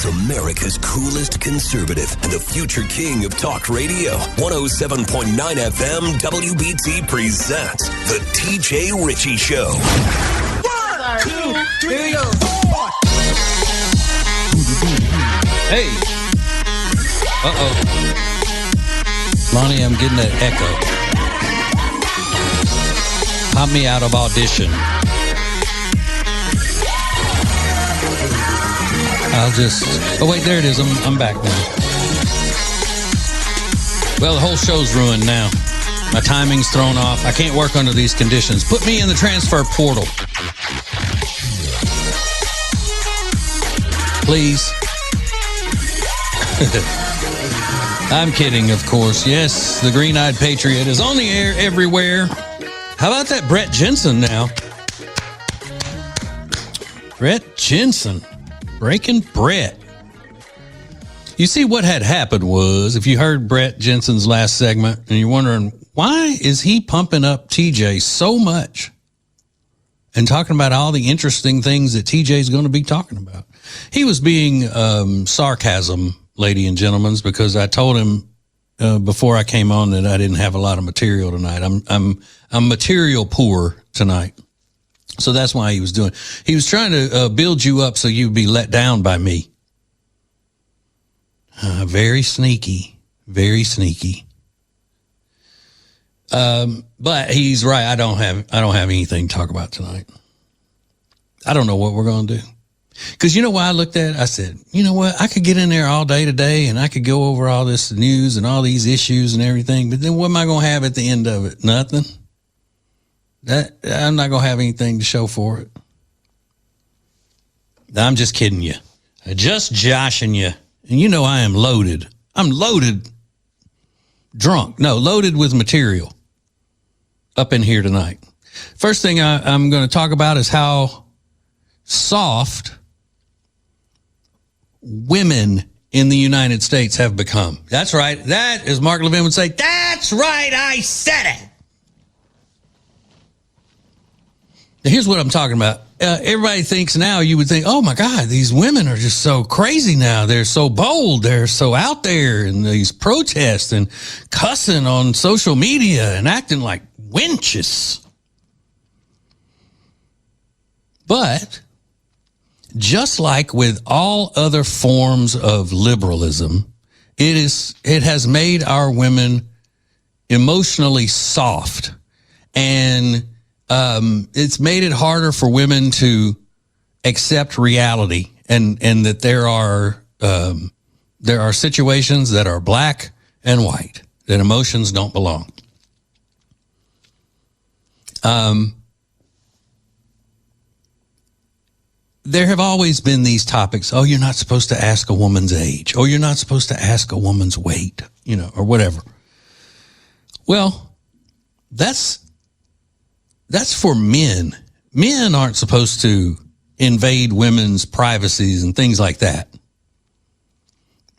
It's America's coolest conservative and the future king of talk radio. 107.9 FM WBT presents The TJ Ritchie Show. 1, 2, 3, 4. Hey. Uh-oh. Lonnie, I'm getting that echo. Pop me out of audition. Oh wait, there it is. I'm back now. Well, the whole show's ruined now. My timing's thrown off. I can't work under these conditions. Put me in the transfer portal. Please. I'm kidding, of course. Yes, the Green-Eyed Patriot is on the air everywhere. How about that Brett Jensen now? Brett Jensen. Breaking Brett. You see, what had happened was, if you heard Brett Jensen's last segment and you're wondering, why is he pumping up TJ so much and talking about all the interesting things that TJ is going to be talking about? He was being sarcasm, ladies and gentlemen, because I told him before I came on that I didn't have a lot of material tonight. I'm material poor tonight. So that's why he was doing. He was trying to build you up so you'd be let down by me. Very sneaky, very sneaky. But he's right. I don't have anything to talk about tonight. I don't know what we're going to do. Because you know why I looked at it? I said, you know what? I could get in there all day today and I could go over all this news and all these issues and everything. But then what am I going to have at the end of it? Nothing. I'm not going to have anything to show for it. I'm just kidding you. Just joshing you. And you know I am loaded. I'm loaded. Drunk. No, loaded with material up in here tonight. First thing I'm going to talk about is how soft women in the United States have become. That's right. That, as Mark Levin would say, that's right, I said it. Here's what I'm talking about. Everybody thinks now, you would think, oh my God, these women are just so crazy now. They're so bold. They're so out there in these protests and cussing on social media and acting like wenches. But just like with all other forms of liberalism, it has made our women emotionally soft, and it's made it harder for women to accept reality, and that there are situations that are black and white, that emotions don't belong. There have always been these topics. Oh, you're not supposed to ask a woman's age. Oh, you're not supposed to ask a woman's weight, or whatever. Well, that's for men. Men aren't supposed to invade women's privacies and things like that.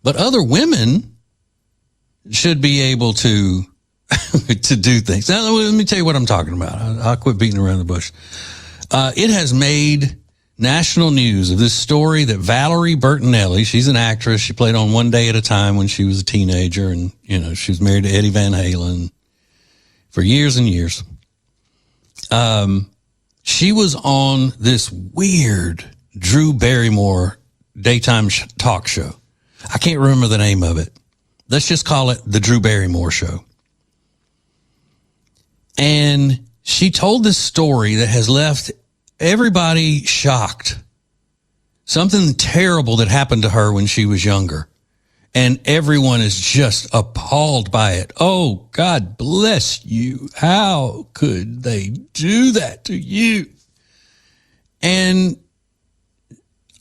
But other women should be able to to do things. Now, let me tell you what I'm talking about. I'll quit beating around the bush. It has made national news of this story that Valerie Bertinelli, she's an actress. She played on One Day at a Time when she was a teenager, and she was married to Eddie Van Halen for years and years. She was on this weird Drew Barrymore daytime talk show. I can't remember the name of it. Let's just call it the Drew Barrymore Show. And she told this story that has left everybody shocked. Something terrible that happened to her when she was younger. And everyone is just appalled by it. Oh, God bless you. How could they do that to you? And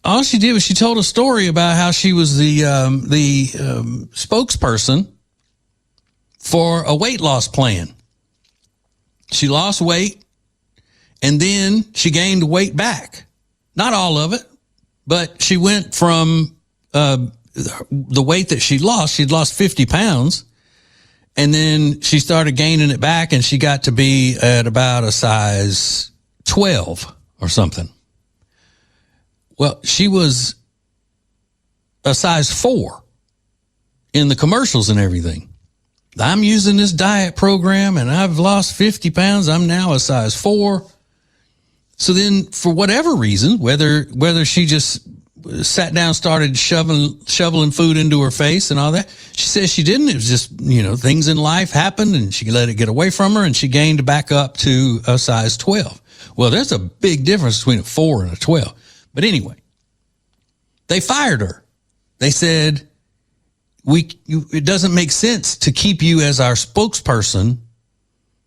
all she did was she told a story about how she was the spokesperson for a weight loss plan. She lost weight, and then she gained weight back. Not all of it, but she went from the weight that she'd lost 50 pounds, and then she started gaining it back, and she got to be at about a size 12 or something. Well, she was a size 4 in the commercials and everything. I'm using this diet program and I've lost 50 pounds. I'm now a size 4. So then for whatever reason, whether she just sat down, started shoveling food into her face and all that, she says she didn't. It was just, things in life happened and she let it get away from her and she gained back up to a size 12. Well, there's a big difference between a 4 and a 12. But anyway, they fired her. They said, it doesn't make sense to keep you as our spokesperson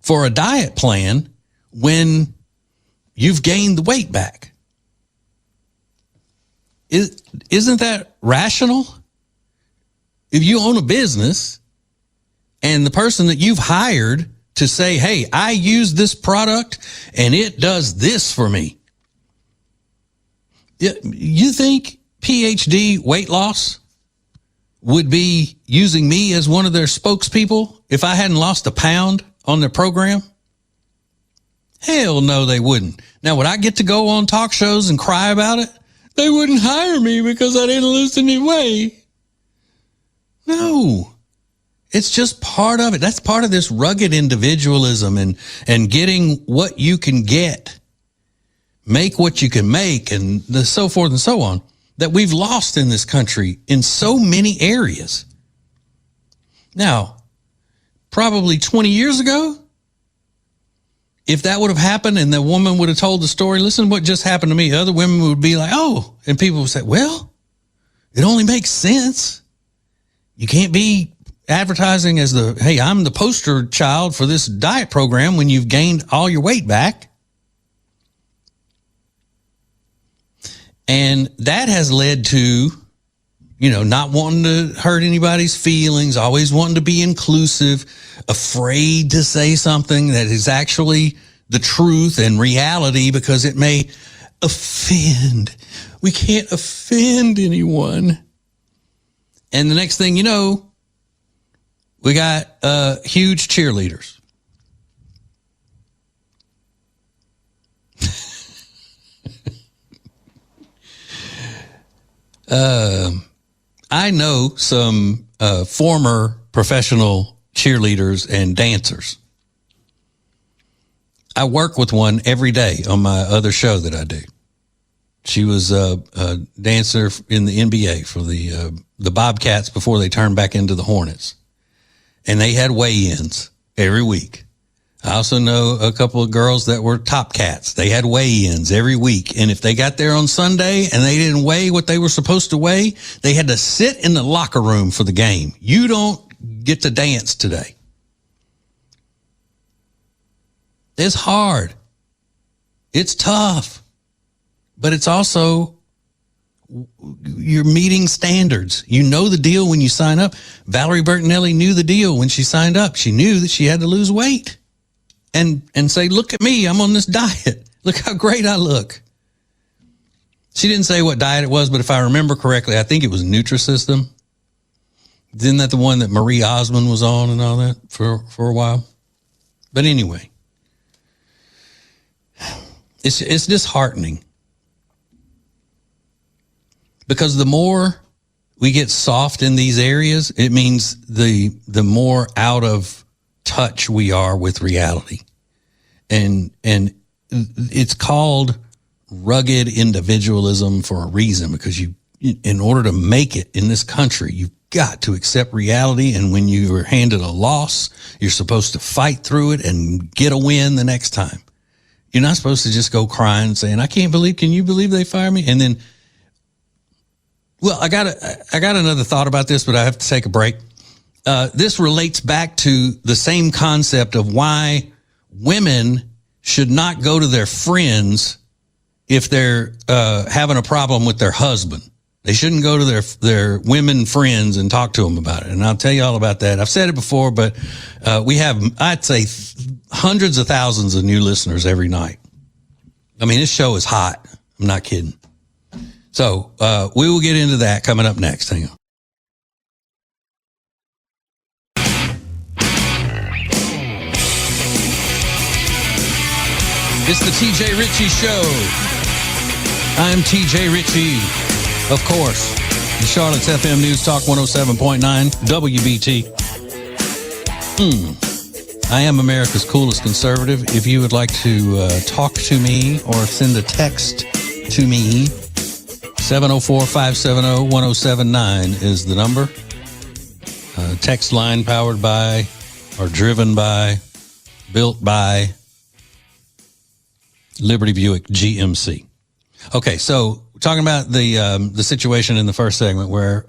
for a diet plan when you've gained the weight back. Isn't that rational? If you own a business and the person that you've hired to say, hey, I use this product and it does this for me. You think PhD weight loss would be using me as one of their spokespeople if I hadn't lost a pound on their program? Hell no, they wouldn't. Now, would I get to go on talk shows and cry about it? They wouldn't hire me because I didn't lose any weight. No, it's just part of it. That's part of this rugged individualism and getting what you can get, make what you can make, and so forth and so on, that we've lost in this country in so many areas. Now, probably 20 years ago, if that would have happened and the woman would have told the story, listen, what just happened to me, other women would be like, oh, and people would say, well, it only makes sense. You can't be advertising as hey, I'm the poster child for this diet program when you've gained all your weight back. And that has led to, not wanting to hurt anybody's feelings, always wanting to be inclusive, afraid to say something that is actually the truth and reality because it may offend. We can't offend anyone. And the next thing you know, we got huge cheerleaders. I know some former professional cheerleaders and dancers. I work with one every day on my other show that I do. She was a dancer in the NBA for the Bobcats before they turned back into the Hornets. And they had weigh-ins every week. I also know a couple of girls that were top cats. They had weigh-ins every week. And if they got there on Sunday and they didn't weigh what they were supposed to weigh, they had to sit in the locker room for the game. You don't get to dance today. It's hard. It's tough. But it's also, you're meeting standards. You know the deal when you sign up. Valerie Bertinelli knew the deal when she signed up. She knew that she had to lose weight. And say, look at me, I'm on this diet. Look how great I look. She didn't say what diet it was, but if I remember correctly, I think it was Nutrisystem. Isn't that the one that Marie Osmond was on and all that for a while? But anyway, it's disheartening. Because the more we get soft in these areas, it means the more out of touch we are with reality. And it's called rugged individualism for a reason, because in order to make it in this country, you've got to accept reality. And when you are handed a loss, you're supposed to fight through it and get a win the next time. You're not supposed to just go crying and saying, can you believe they fired me? And then, well, I got another thought about this, but I have to take a break. This relates back to the same concept of why women should not go to their friends if they're having a problem with their husband. They shouldn't go to their women friends and talk to them about it. And I'll tell you all about that. I've said it before, but we have, I'd say, hundreds of thousands of new listeners every night. I mean, this show is hot. I'm not kidding. So we will get into that coming up next. Hang on. It's the TJ Ritchie Show. I'm TJ Ritchie, of course. The Charlotte's FM News Talk 107.9 WBT. I am America's coolest conservative. If you would like to talk to me or send a text to me, 704-570-1079 is the number. Text line powered by or driven by, built by Liberty Buick GMC. Okay, so talking about the situation in the first segment where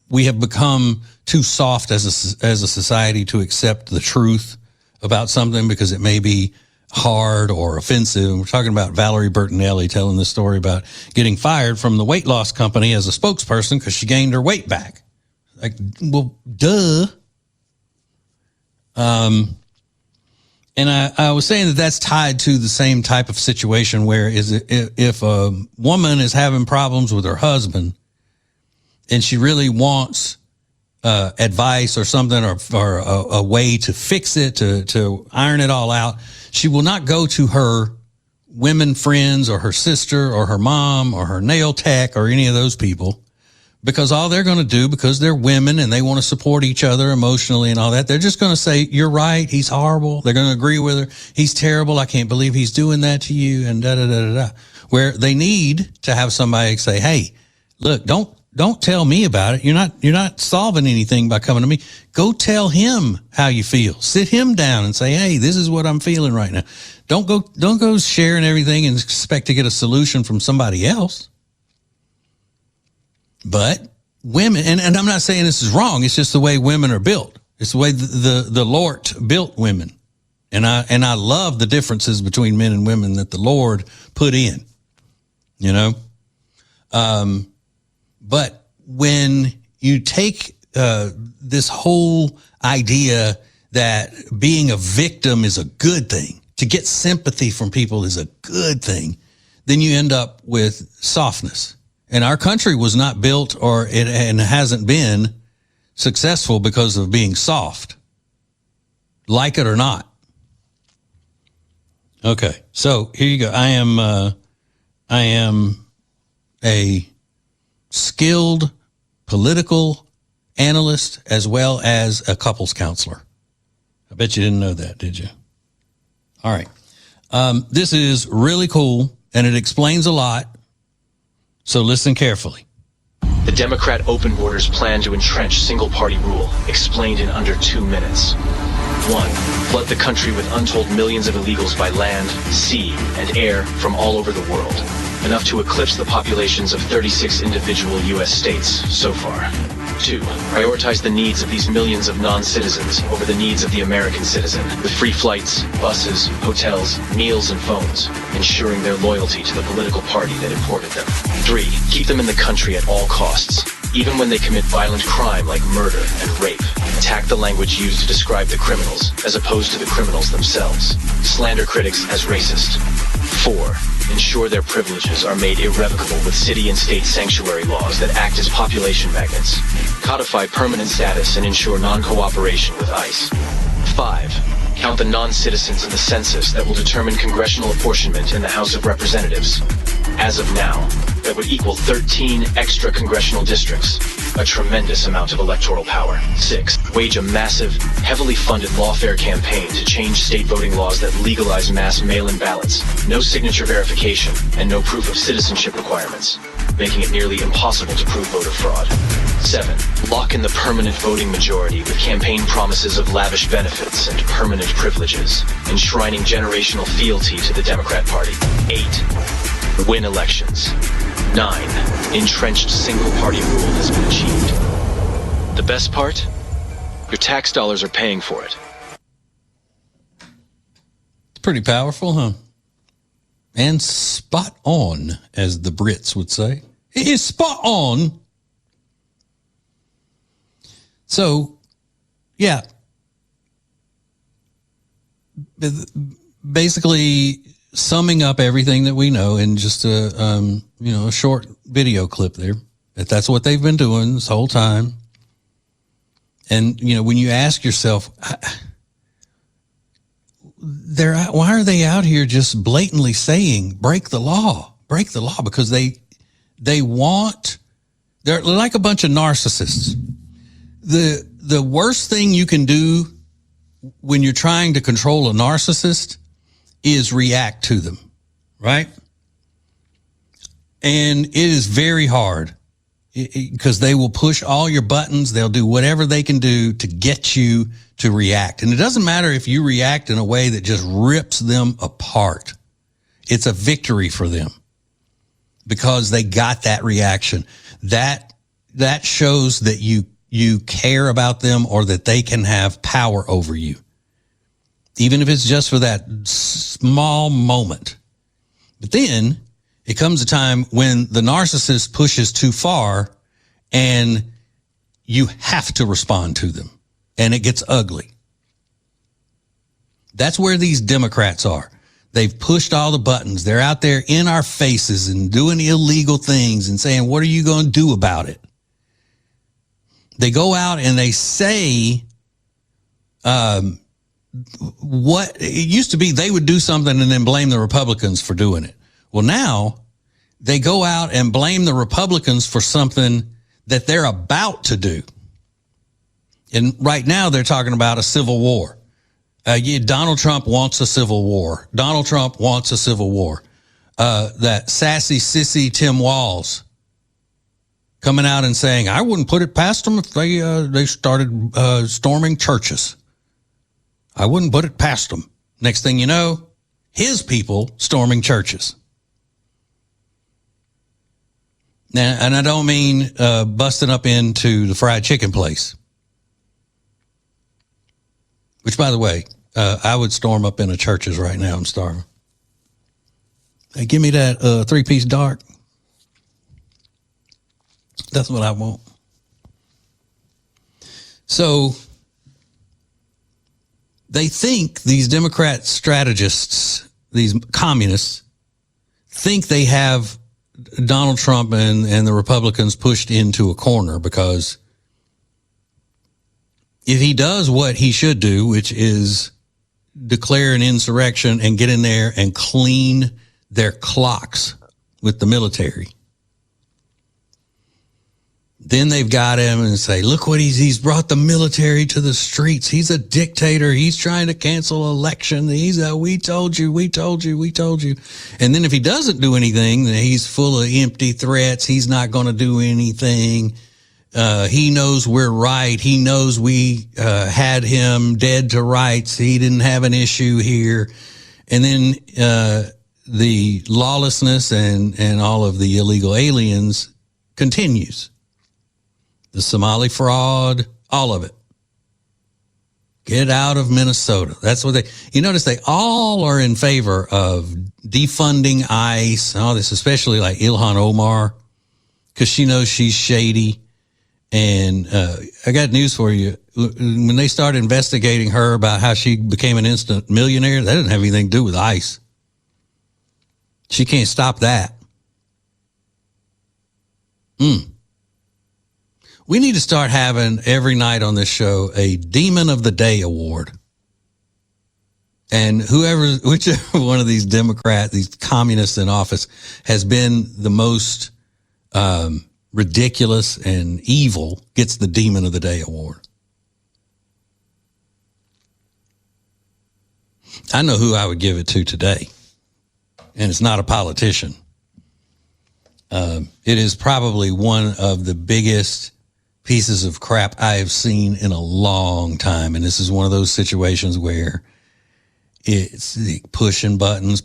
we have become too soft as a society to accept the truth about something because it may be hard or offensive. And we're talking about Valerie Bertinelli telling this story about getting fired from the weight loss company as a spokesperson because she gained her weight back. Like, well, duh. And I was saying that that's tied to the same type of situation where if a woman is having problems with her husband and she really wants advice or something or a way to fix it, to iron it all out, she will not go to her women friends or her sister or her mom or her nail tech or any of those people, because all they're going to do, because they're women and they want to support each other emotionally and all that, they're just going to say, you're right, he's horrible. They're going to agree with her. He's terrible. I can't believe he's doing that to you, and da-da-da-da-da. Where they need to have somebody say, hey, look, don't tell me about it. You're not solving anything by coming to me. Go tell him how you feel. Sit him down and say, hey, this is what I'm feeling right now. Don't go sharing everything and expect to get a solution from somebody else. But women, and I'm not saying this is wrong. It's just the way women are built. It's the way the Lord built women. And I love the differences between men and women that the Lord put in, you know? But when you take this whole idea that being a victim is a good thing, to get sympathy from people is a good thing, then you end up with softness. And our country was not built and hasn't been successful because of being soft, like it or not. Okay, so here you go. I am a skilled political analyst as well as a couples counselor. I bet you didn't know that, did you? All right. This is really cool, and it explains a lot. So listen carefully. The Democrat open borders plan to entrench single-party rule, explained in under 2 minutes. 1. Flood the country with untold millions of illegals by land, sea, and air from all over the world, enough to eclipse the populations of 36 individual U.S. states so far. 2. Prioritize the needs of these millions of non-citizens over the needs of the American citizen, with free flights, buses, hotels, meals, and phones, ensuring their loyalty to the political party that imported them. 3. Keep them in the country at all costs, even when they commit violent crime like murder and rape. Attack the language used to describe the criminals, as opposed to the criminals themselves. Slander critics as racist. 4. Ensure their privileges are made irrevocable with city and state sanctuary laws that act as population magnets. Codify permanent status and ensure non-cooperation with ICE. 5. Count the non-citizens in the census that will determine congressional apportionment in the House of Representatives. As of now, that would equal 13 extra congressional districts, a tremendous amount of electoral power. 6. Wage a massive, heavily funded lawfare campaign to change state voting laws that legalize mass mail-in ballots, no signature verification, and no proof of citizenship requirements, making it nearly impossible to prove voter fraud. 7. Lock in the permanent voting majority with campaign promises of lavish benefits and permanent privileges, enshrining generational fealty to the Democrat Party. 8. Win elections. 9. Entrenched single-party rule has been achieved. The best part? Your tax dollars are paying for it. It's pretty powerful, huh? And spot on, as the Brits would say. It is spot on. So, yeah. Basically, summing up everything that we know in just a short video clip there. That's what they've been doing this whole time. And, when you ask yourself, why are they out here just blatantly saying, break the law, because they they're like a bunch of narcissists. The worst thing you can do when you're trying to control a narcissist is react to them, right? And it is very hard because they will push all your buttons. They'll do whatever they can do to get you to react. And it doesn't matter if you react in a way that just rips them apart. It's a victory for them because they got that reaction. That shows that you care about them or that they can have power over you, even if it's just for that small moment. But then it comes a time when the narcissist pushes too far and you have to respond to them, and it gets ugly. That's where these Democrats are. They've pushed all the buttons. They're out there in our faces and doing illegal things and saying, what are you going to do about it? They go out and they say, what it used to be, they would do something and then blame the Republicans for doing it. Well, now they go out and blame the Republicans for something that they're about to do. And right now they're talking about a civil war. Donald Trump wants a civil war. Donald Trump wants a civil war. That sassy sissy Tim Walz coming out and saying, I wouldn't put it past them if they started storming churches. I wouldn't put it past them. Next thing you know, his people storming churches. Now, and I don't mean busting up into the fried chicken place. Which, by the way, I would storm up into churches right now. I'm starving. Hey, give me that 3-piece dark. That's what I want. So they think, these Democrat strategists, these communists, think they have Donald Trump and the Republicans pushed into a corner, because if he does what he should do, which is declare an insurrection and get in there and clean their clocks with the military, then they've got him and say, look what he's brought the military to the streets. He's a dictator. He's trying to cancel election. We told you. And then if he doesn't do anything, then he's full of empty threats. He's not going to do anything. He knows we're right. He knows we had him dead to rights. He didn't have an issue here. And then the lawlessness and all of the illegal aliens continues. The Somali fraud, all of it. Get out of Minnesota. That's what you notice they all are in favor of defunding ICE and all this, especially like Ilhan Omar, because she knows she's shady. And I got news for you. When they started investigating her about how she became an instant millionaire, that didn't have anything to do with ICE. She can't stop that. We need to start having every night on this show a Demon of the Day award. And whichever one of these Democrats, these communists in office has been the most ridiculous and evil gets the Demon of the Day award. I know who I would give it to today. And it's not a politician. It is probably one of the biggest pieces of crap I have seen in a long time. And this is one of those situations where it's pushing buttons,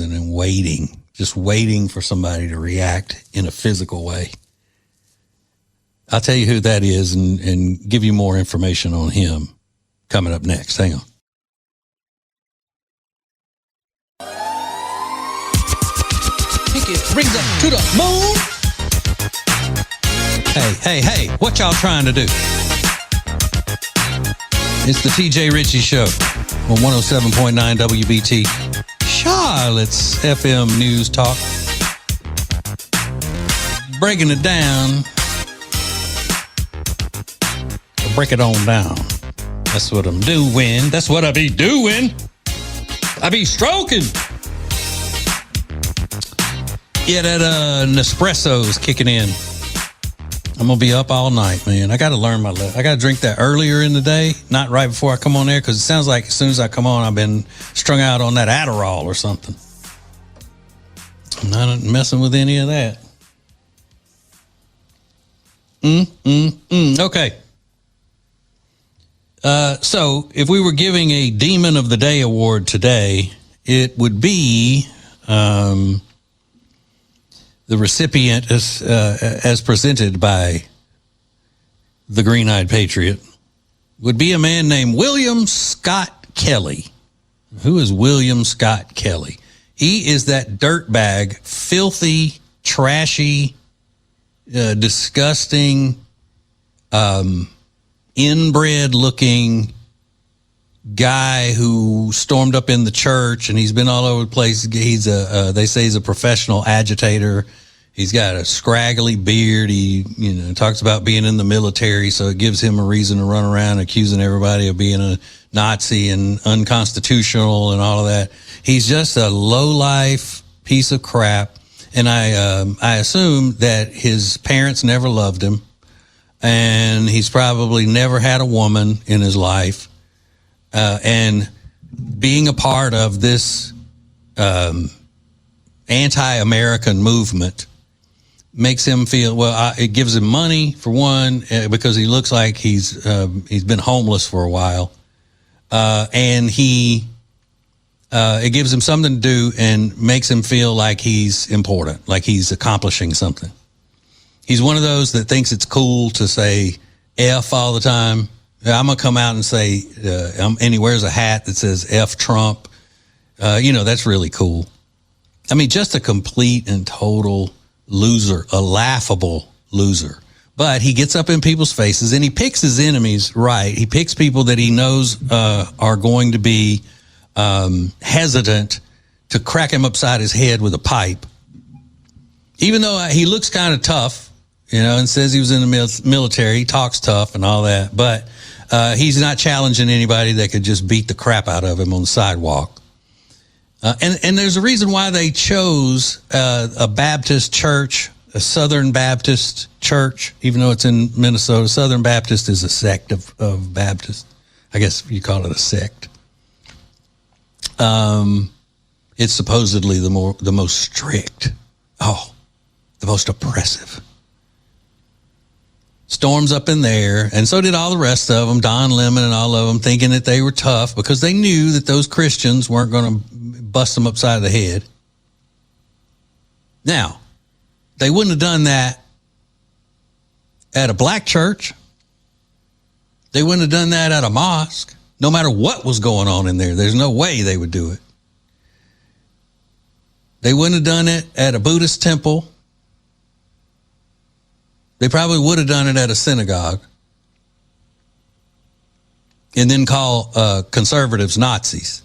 and then waiting for somebody to react in a physical way. I'll tell you who that is and give you more information on him coming up next. Hang on. It brings up to the moon. Hey, what y'all trying to do? It's the TJ Ritchie Show on 107.9 WBT, Charlotte's FM News Talk. Breaking it down. Break it on down. That's what I'm doing. That's what I be doing. I be stroking. Yeah, that Nespresso's kicking in. I'm going to be up all night, man. I got to learn I got to drink that earlier in the day, not right before I come on air, because it sounds like as soon as I come on, I've been strung out on that Adderall or something. I'm not messing with any of that. Okay. So if we were giving a Demon of the Day award today, it would be the recipient as presented by the Green-Eyed Patriot would be a man named William Scott Kelly. Who is William Scott Kelly? He is that dirtbag, filthy, trashy, disgusting, inbred-looking guy who stormed up in the church, and he's been all over the place. He's they say he's a professional agitator. He's got a scraggly beard. He, talks about being in the military, so it gives him a reason to run around accusing everybody of being a Nazi and unconstitutional and all of that. He's just a low-life piece of crap, and I assume that his parents never loved him, and he's probably never had a woman in his life. And being a part of this anti-American movement makes him feel, it gives him money, for one, because he looks like he's been homeless for a while. And it gives him something to do and makes him feel like he's important, like he's accomplishing something. He's one of those that thinks it's cool to say F all the time. I'm going to come out and say, and he wears a hat that says F Trump. That's really cool. I mean, just a complete and total loser, a laughable loser. But he gets up in people's faces and he picks his enemies right. He picks people that he knows are going to be hesitant to crack him upside his head with a pipe. Even though he looks kind of tough, and says he was in the military, he talks tough and all that, but he's not challenging anybody that could just beat the crap out of him on the sidewalk. And there's a reason why they chose a Baptist church, a Southern Baptist church, even though it's in Minnesota. Southern Baptist is a sect of Baptist. I guess you call it a sect. It's supposedly the most strict. The most oppressive. Storms up in there, and so did all the rest of them, Don Lemon and all of them, thinking that they were tough because they knew that those Christians weren't going to bust them upside the head. Now, they wouldn't have done that at a black church. They wouldn't have done that at a mosque, no matter what was going on in there. There's no way they would do it. They wouldn't have done it at a Buddhist temple. They probably would have done it at a synagogue and then call conservatives Nazis.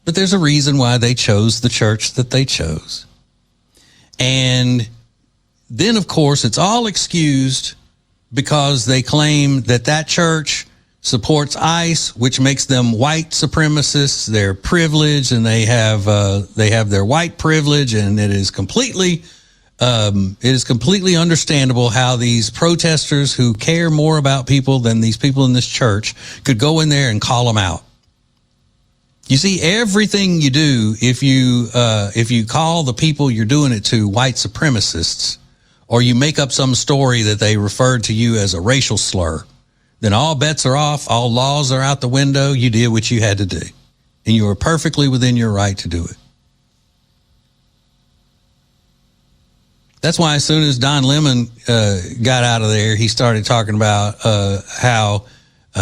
But there's a reason why they chose the church that they chose. And then, of course, it's all excused because they claim that church supports ICE, which makes them white supremacists. They're privileged, and they have their white privilege, and it is completely understandable how these protesters who care more about people than these people in this church could go in there and call them out. You see, everything you do, if you call the people you're doing it to white supremacists, or you make up some story that they referred to you as a racial slur, then all bets are off, all laws are out the window, you did what you had to do. And you were perfectly within your right to do it. That's why as soon as Don Lemon got out of there, he started talking about how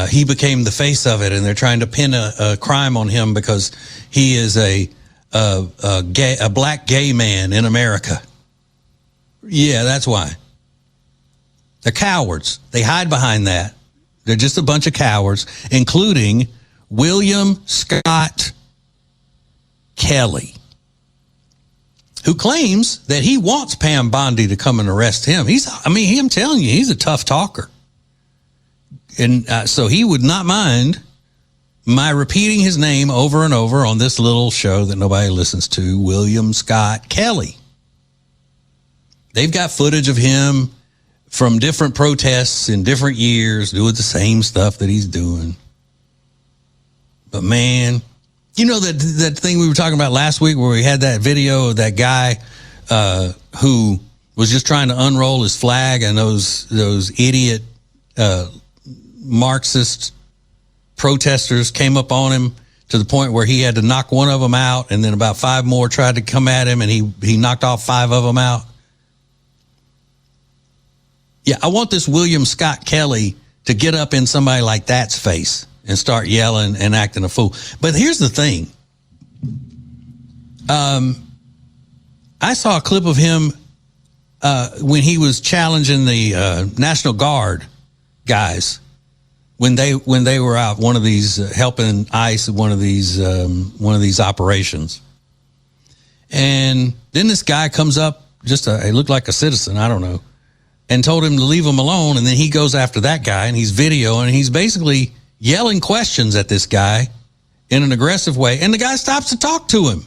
he became the face of it, and they're trying to pin a crime on him because he is a black gay man in America. Yeah, that's why. They're cowards. They hide behind that. They're just a bunch of cowards, including William Scott Kelly, who claims that he wants Pam Bondi to come and arrest him. I'm telling you, he's a tough talker. And so he would not mind my repeating his name over and over on this little show that nobody listens to, William Scott Kelly. They've got footage of him from different protests in different years doing the same stuff that he's doing. But man, you know that thing we were talking about last week where we had that video of that guy who was just trying to unroll his flag, and those idiot Marxist protesters came up on him to the point where he had to knock one of them out, and then about 5 more tried to come at him, and he knocked off 5 of them out. Yeah, I want this William Scott Kelly to get up in somebody like that's face and start yelling and acting a fool. But here's the thing. I saw a clip of him when he was challenging the National Guard guys when they were out one of these helping ICE one of these operations. And then this guy comes up, he looked like a citizen, I don't know, and told him to leave him alone. And then he goes after that guy, and he's videoing, and he's basically yelling questions at this guy in an aggressive way. And the guy stops to talk to him.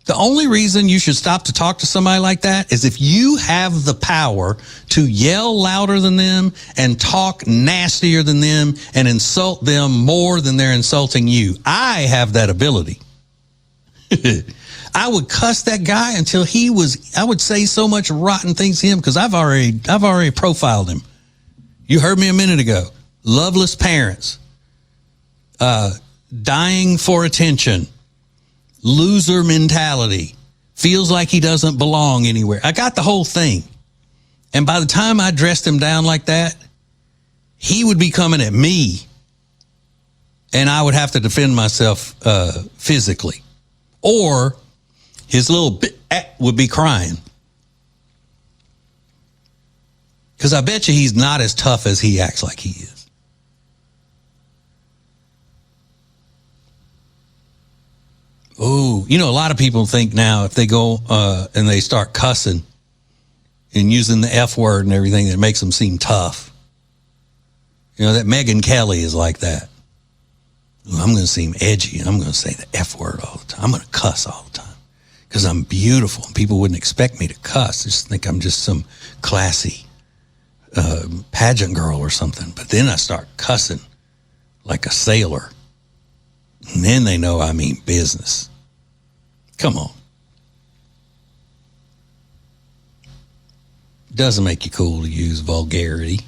The only reason you should stop to talk to somebody like that is if you have the power to yell louder than them and talk nastier than them and insult them more than they're insulting you. I have that ability. I would cuss that guy until I would say so much rotten things to him because I've already profiled him. You heard me a minute ago. Loveless parents, dying for attention, loser mentality, feels like he doesn't belong anywhere. I got the whole thing. And by the time I dressed him down like that, he would be coming at me, and I would have to defend myself physically. Or his little would be crying. Because I bet you he's not as tough as he acts like he is. Oh, a lot of people think now if they go and they start cussing and using the F word and everything, that makes them seem tough. That Megyn Kelly is like that. I'm going to seem edgy, and I'm going to say the F word all the time. I'm going to cuss all the time because I'm beautiful, and people wouldn't expect me to cuss. They just think I'm just some classy pageant girl or something. But then I start cussing like a sailor, and then they know I mean business. Come on. Doesn't make you cool to use vulgarity.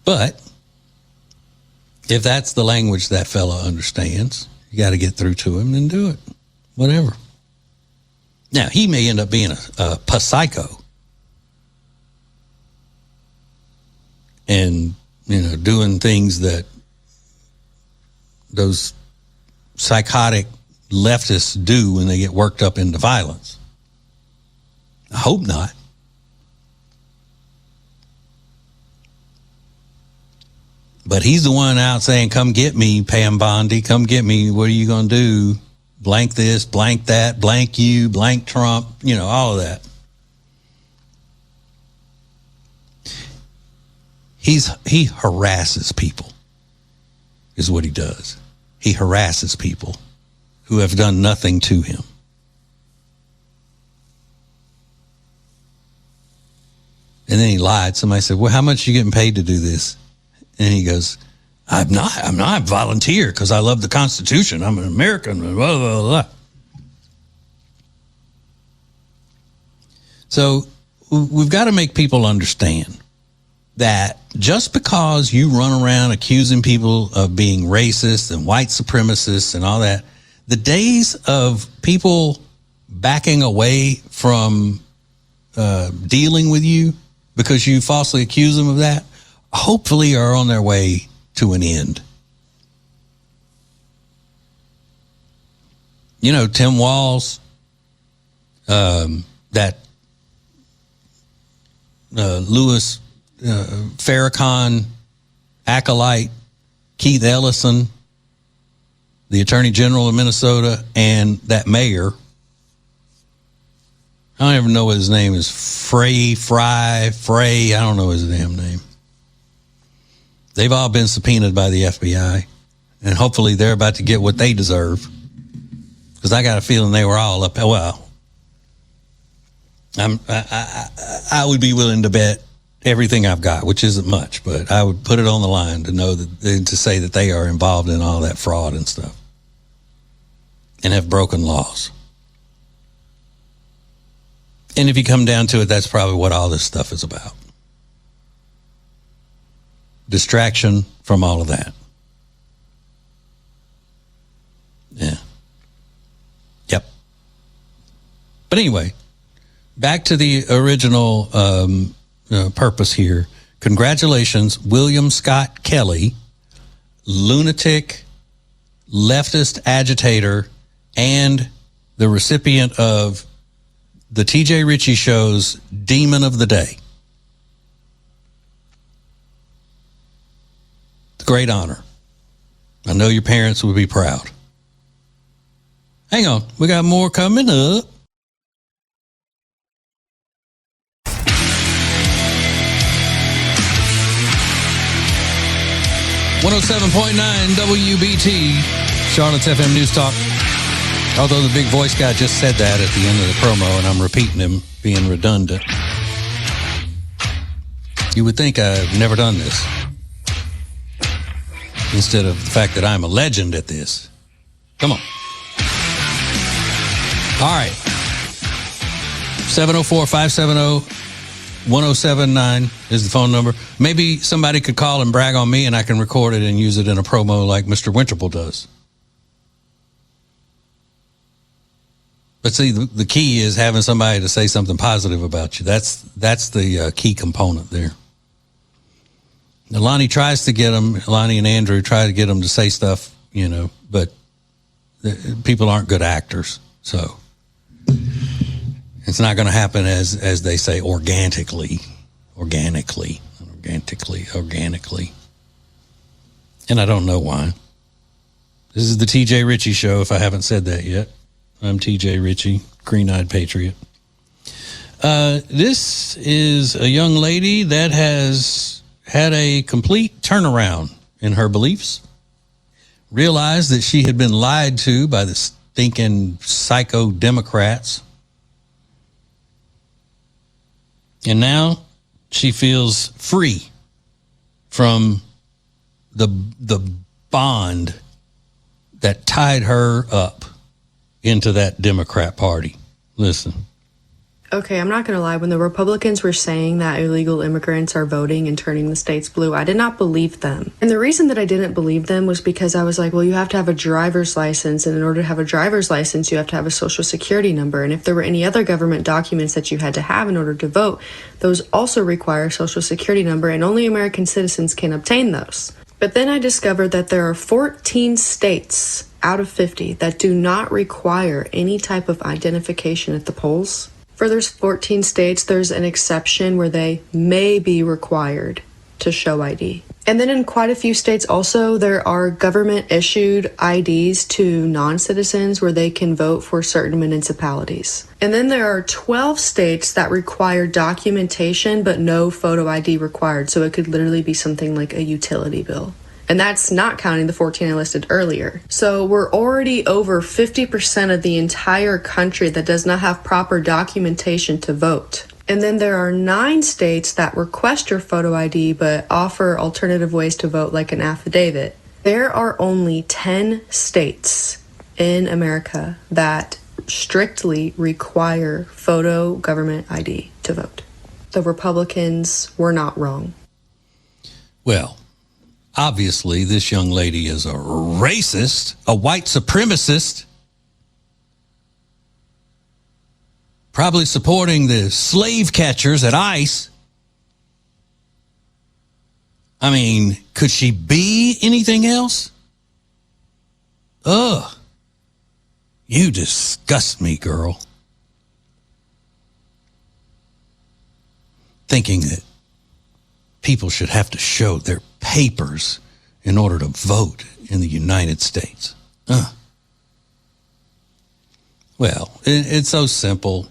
But if that's the language that fella understands, you got to get through to him and do it. Whatever. Now, he may end up being a psycho. And, doing things that those psychotic leftists do when they get worked up into violence. I hope not. But he's the one out saying, come get me, Pam Bondi, come get me. What are you going to do? Blank this, blank that, blank you, blank Trump, all of that. He harasses people, is what he does. He harasses people who have done nothing to him. And then he lied. Somebody said, well, how much are you getting paid to do this? And he goes, I'm not volunteer because I love the Constitution. I'm an American, blah, blah, blah. So we've got to make people understand that just because you run around accusing people of being racist and white supremacists and all that, the days of people backing away from dealing with you because you falsely accuse them of that, hopefully are on their way to an end. Tim Walz, that Louis Farrakhan acolyte, Keith Ellison, the Attorney General of Minnesota, and that mayor. I don't even know what his name is. Frey, I don't know his damn name. They've all been subpoenaed by the FBI, and hopefully they're about to get what they deserve. Because I got a feeling they were all up. Well, I would be willing to bet everything I've got, which isn't much, but I would put it on the line to know that, to say that they are involved in all that fraud and stuff and have broken laws. And if you come down to it, that's probably what all this stuff is about. Distraction from all of that. Yeah. Yep. But anyway, back to the original purpose here. Congratulations, William Scott Kelly, lunatic, leftist agitator, and the recipient of the TJ Ritchie Show's Demon of the Day. Great honor. I know your parents would be proud. Hang on, we got more coming up. .9 WBT, Charlotte's FM News Talk. Although the big voice guy just said that at the end of the promo, and I'm repeating him, being redundant. You would think I've never done this. Instead of the fact that I'm a legend at this. Come on. All right. 704-570-1079 is the phone number. Maybe somebody could call and brag on me and I can record it and use it in a promo like Mr. Winterple does. But see, the key is having somebody to say something positive about you. That's the key component there. Now, Lonnie and Andrew try to get them to say stuff, but people aren't good actors. So it's not going to happen as they say, organically. And I don't know why. This is the TJ Ritchie Show, if I haven't said that yet. I'm TJ Ritchie, Green-Eyed Patriot. This is a young lady that has had a complete turnaround in her beliefs, realized that she had been lied to by the stinking psycho Democrats, and now she feels free from the bond that tied her up into that Democrat Party. Listen. Okay, I'm not going to lie. When the Republicans were saying that illegal immigrants are voting and turning the states blue, I did not believe them. And the reason that I didn't believe them was because I was like, well, you have to have a driver's license. And in order to have a driver's license, you have to have a social security number. And if there were any other government documents that you had to have in order to vote, those also require a social security number. And only American citizens can obtain those. But then I discovered that there are 14 states out of 50 that do not require any type of identification at the polls. For those 14 states, there's an exception where they may be required to show ID. And then in quite a few states also, there are government-issued IDs to non-citizens where they can vote for certain municipalities. And then there are 12 states that require documentation but no photo ID required. So it could literally be something like a utility bill. And that's not counting the 14 I listed earlier. So we're already over 50% of the entire country that does not have proper documentation to vote. And then there are 9 states that request your photo ID but offer alternative ways to vote like an affidavit. There are only 10 states in America that strictly require photo government ID to vote. The Republicans were not wrong. Well, obviously, this young lady is a racist, a white supremacist, probably supporting the slave catchers at ICE. I mean, could she be anything else? Ugh. You disgust me, girl. Thinking that people should have to show their papers in order to vote in the United States. Well, it's so simple.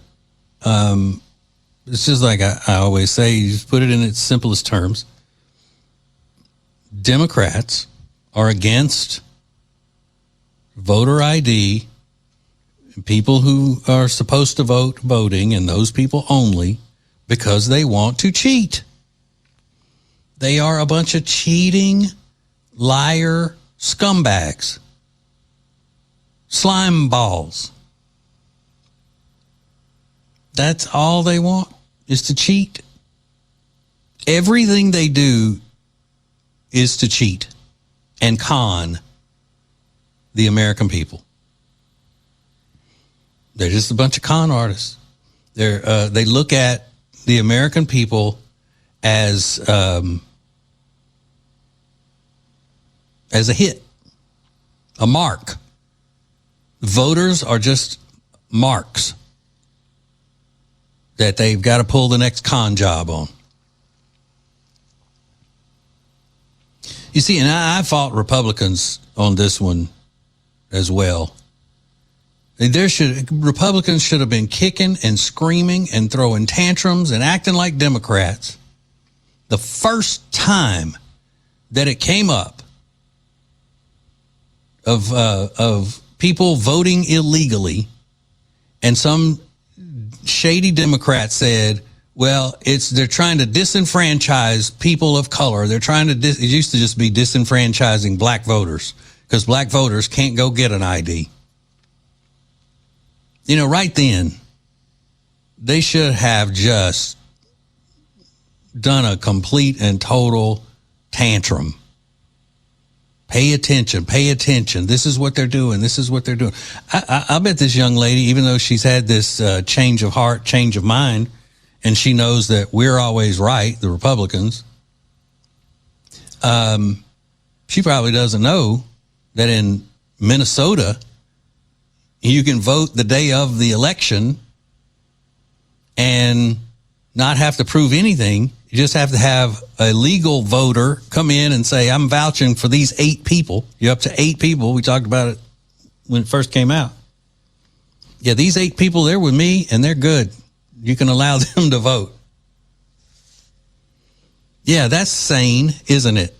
It's just like I always say, you just put it in its simplest terms. Democrats are against voter ID, people who are supposed to vote voting, and those people only, because they want to cheat. They are a bunch of cheating, liar scumbags, slime balls. That's all they want, is to cheat. Everything they do is to cheat and con the American people. They're just a bunch of con artists. They look at the American people as a hit, a mark. Voters are just marks that they've got to pull the next con job on. You see, and I fought Republicans on this one as well. Republicans should have been kicking and screaming and throwing tantrums and acting like Democrats the first time that it came up of people voting illegally, and some shady Democrat said, well, they're trying to disenfranchise people of color. They're trying to, it used to just be disenfranchising black voters because black voters can't go get an ID. You know, right then, they should have just done a complete and total tantrum. Pay attention. This is what they're doing. I bet this young lady, even though she's had this change of heart, change of mind, and she knows that we're always right, the Republicans, she probably doesn't know that in Minnesota, you can vote the day of the election and not have to prove anything. You just have to have a legal voter come in and say, I'm vouching for these 8 people. You're up to 8 people. We talked about it when it first came out. Yeah, these 8 people, they're with me and they're good. You can allow them to vote. Yeah, that's sane, isn't it?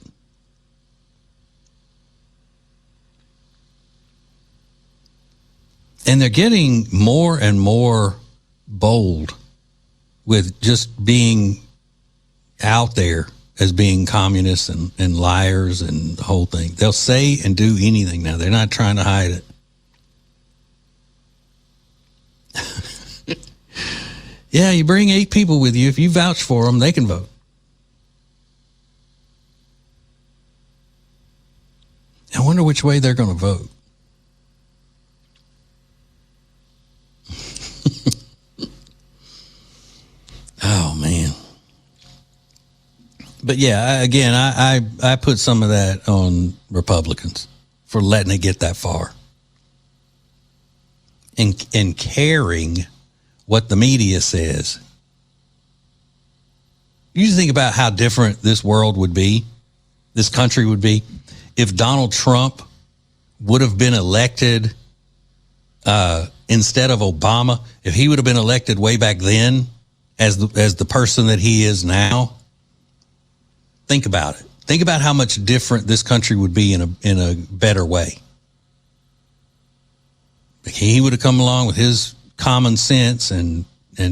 And they're getting more and more bold with just being out there as being communists and liars and the whole thing. They'll say and do anything now. They're not trying to hide it. Yeah, you bring 8 people with you. If you vouch for them, they can vote. I wonder which way they're going to vote. Oh, man. But yeah, again, I put some of that on Republicans for letting it get that far. And caring what the media says. You just think about how different this world would be, this country would be, if Donald Trump would have been elected instead of Obama. If he would have been elected way back then as the person that he is now. Think about it. Think about how much different this country would be in a better way. He would have come along with his common sense and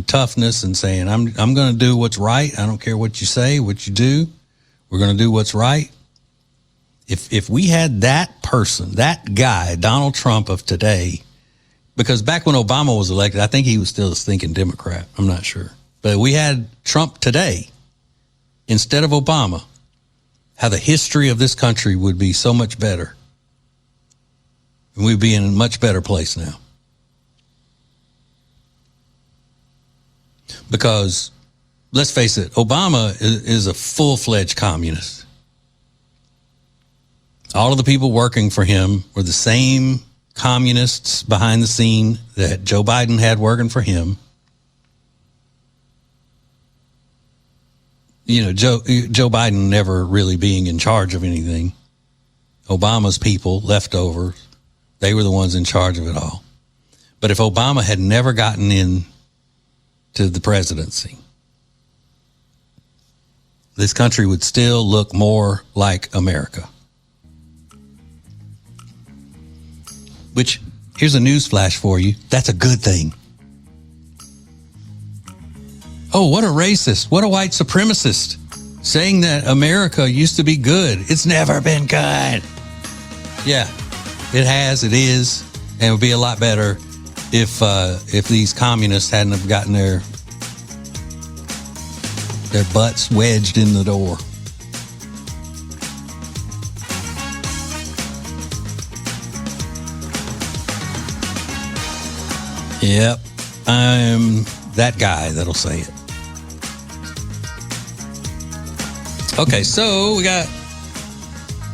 toughness and saying, I'm going to do what's right. I don't care what you say, what you do. We're going to do what's right. If we had that person, that guy, Donald Trump of today, because back when Obama was elected, I think he was still thinking Democrat. I'm not sure. But we had Trump today instead of Obama, how the history of this country would be so much better. And we'd be in a much better place now. Because, let's face it, Obama is a full-fledged communist. All of the people working for him were the same communists behind the scene that Joe Biden had working for him. You know, Joe Biden never really being in charge of anything. Obama's people, leftovers, they were the ones in charge of it all. But if Obama had never gotten in to the presidency, this country would still look more like America. Which, here's a news flash for you. That's a good thing. Oh, what a racist. What a white supremacist. Saying that America used to be good. It's never been good. Yeah, it has. It is. And it would be a lot better if these communists hadn't have gotten their butts wedged in the door. Yep, I'm that guy that'll say it. Okay, so we got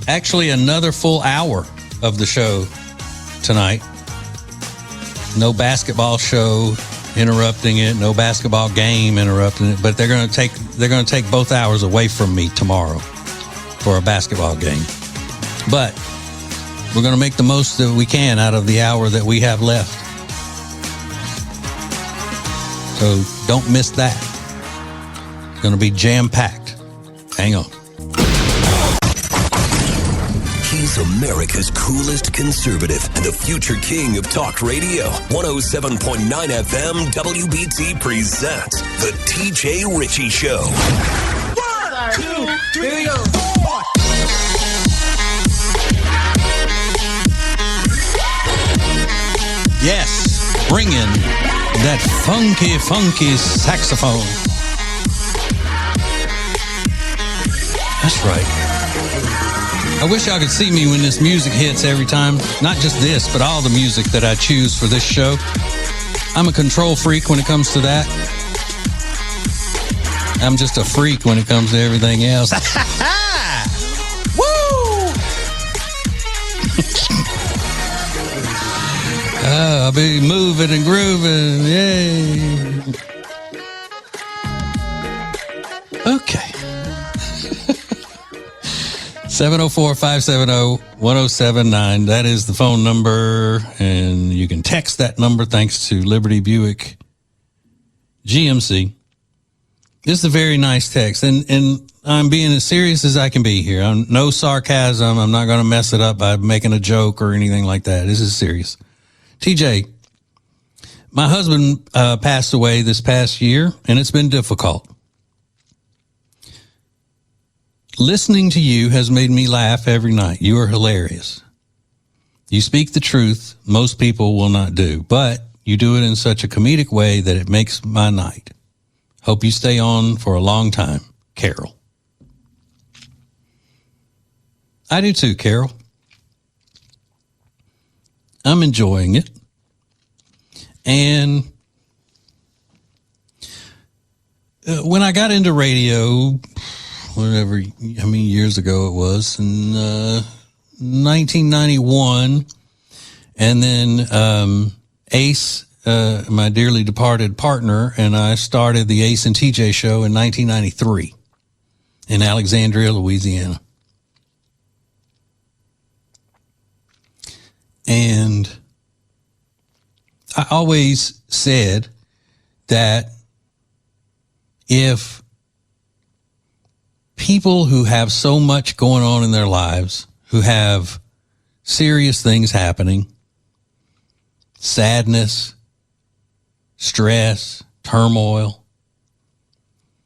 actually another full hour of the show tonight. No basketball show interrupting it, no basketball game interrupting it, but they're going to take both hours away from me tomorrow for a basketball game. But we're going to make the most that we can out of the hour that we have left. So don't miss that. It's going to be jam-packed. Hang on. He's America's coolest conservative and the future king of talk radio. 107.9 FM WBT presents The TJ Ritchie Show. 1, 2, 3, 4. Yes, bring in that funky saxophone. That's right. I wish y'all could see me when this music hits every time. Not just this, but all the music that I choose for this show. I'm a control freak when it comes to that. I'm just a freak when it comes to everything else. Woo! I'll be moving and grooving. Yay. Okay. 704-570-1079. That is the phone number, and you can text that number thanks to Liberty Buick GMC. This is a very nice text, and I'm being as serious as I can be here. I'm no sarcasm. I'm not going to mess it up by making a joke or anything like that. This is serious. TJ, my husband passed away this past year, and it's been difficult. Listening to you has made me laugh every night. You are hilarious. You speak the truth most people will not do, but you do it in such a comedic way that it makes my night. Hope you stay on for a long time, Carol. I do too, Carol. I'm enjoying it. And when I got into radio, whatever, how many years ago it was, in 1991, and then Ace, my dearly departed partner, and I started the Ace and TJ show in 1993 in Alexandria, Louisiana. And I always said that if people who have so much going on in their lives, who have serious things happening, sadness, stress, turmoil,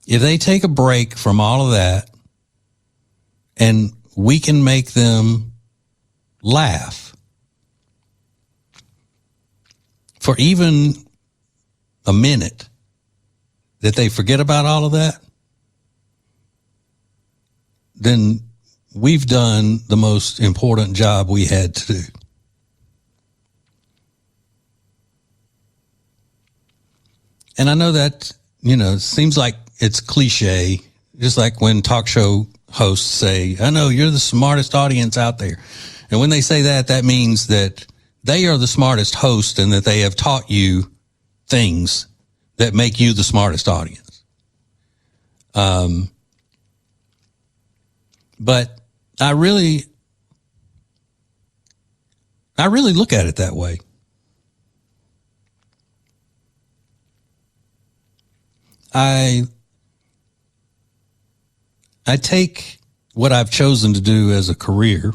if they take a break from all of that and we can make them laugh for even a minute, that they forget about all of that, then we've done the most important job we had to do. And I know that, it seems like it's cliche, just like when talk show hosts say, I know you're the smartest audience out there. And when they say that, that means that they are the smartest host and that they have taught you things that make you the smartest audience. But I really look at it that way. I take what I've chosen to do as a career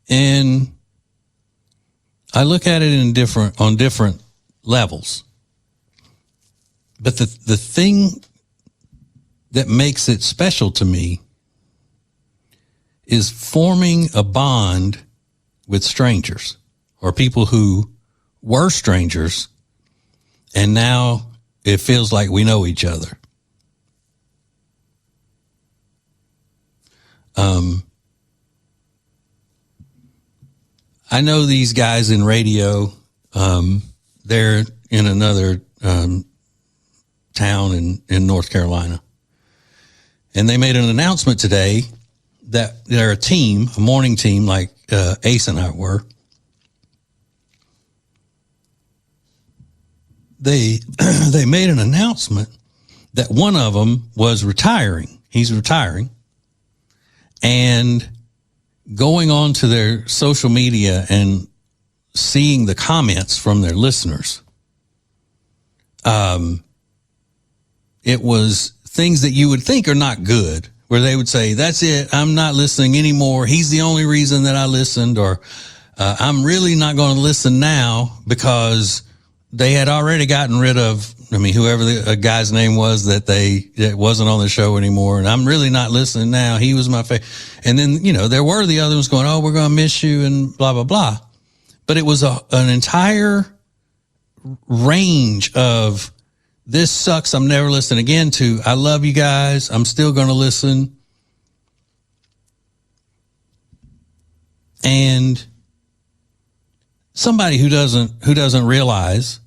and I look at it on different levels. But the thing that makes it special to me is forming a bond with strangers or people who were strangers and now it feels like we know each other. I know these guys in radio. They're in another town in North Carolina. And they made an announcement today that they're a team, a morning team like Ace and I were. They made an announcement that one of them was retiring. He's retiring. And going on to their social media and seeing the comments from their listeners, it was things that you would think are not good, where they would say, that's it, I'm not listening anymore. He's the only reason that I listened, or I'm really not going to listen now, because they had already gotten rid of, whoever the guy's name was that wasn't on the show anymore. And I'm really not listening now. He was my favorite. And then, there were the other ones going, oh, we're going to miss you and blah, blah, blah. But it was an entire range of, this sucks, I'm never listening again, to I love you guys, I'm still going to listen. And somebody who doesn't realize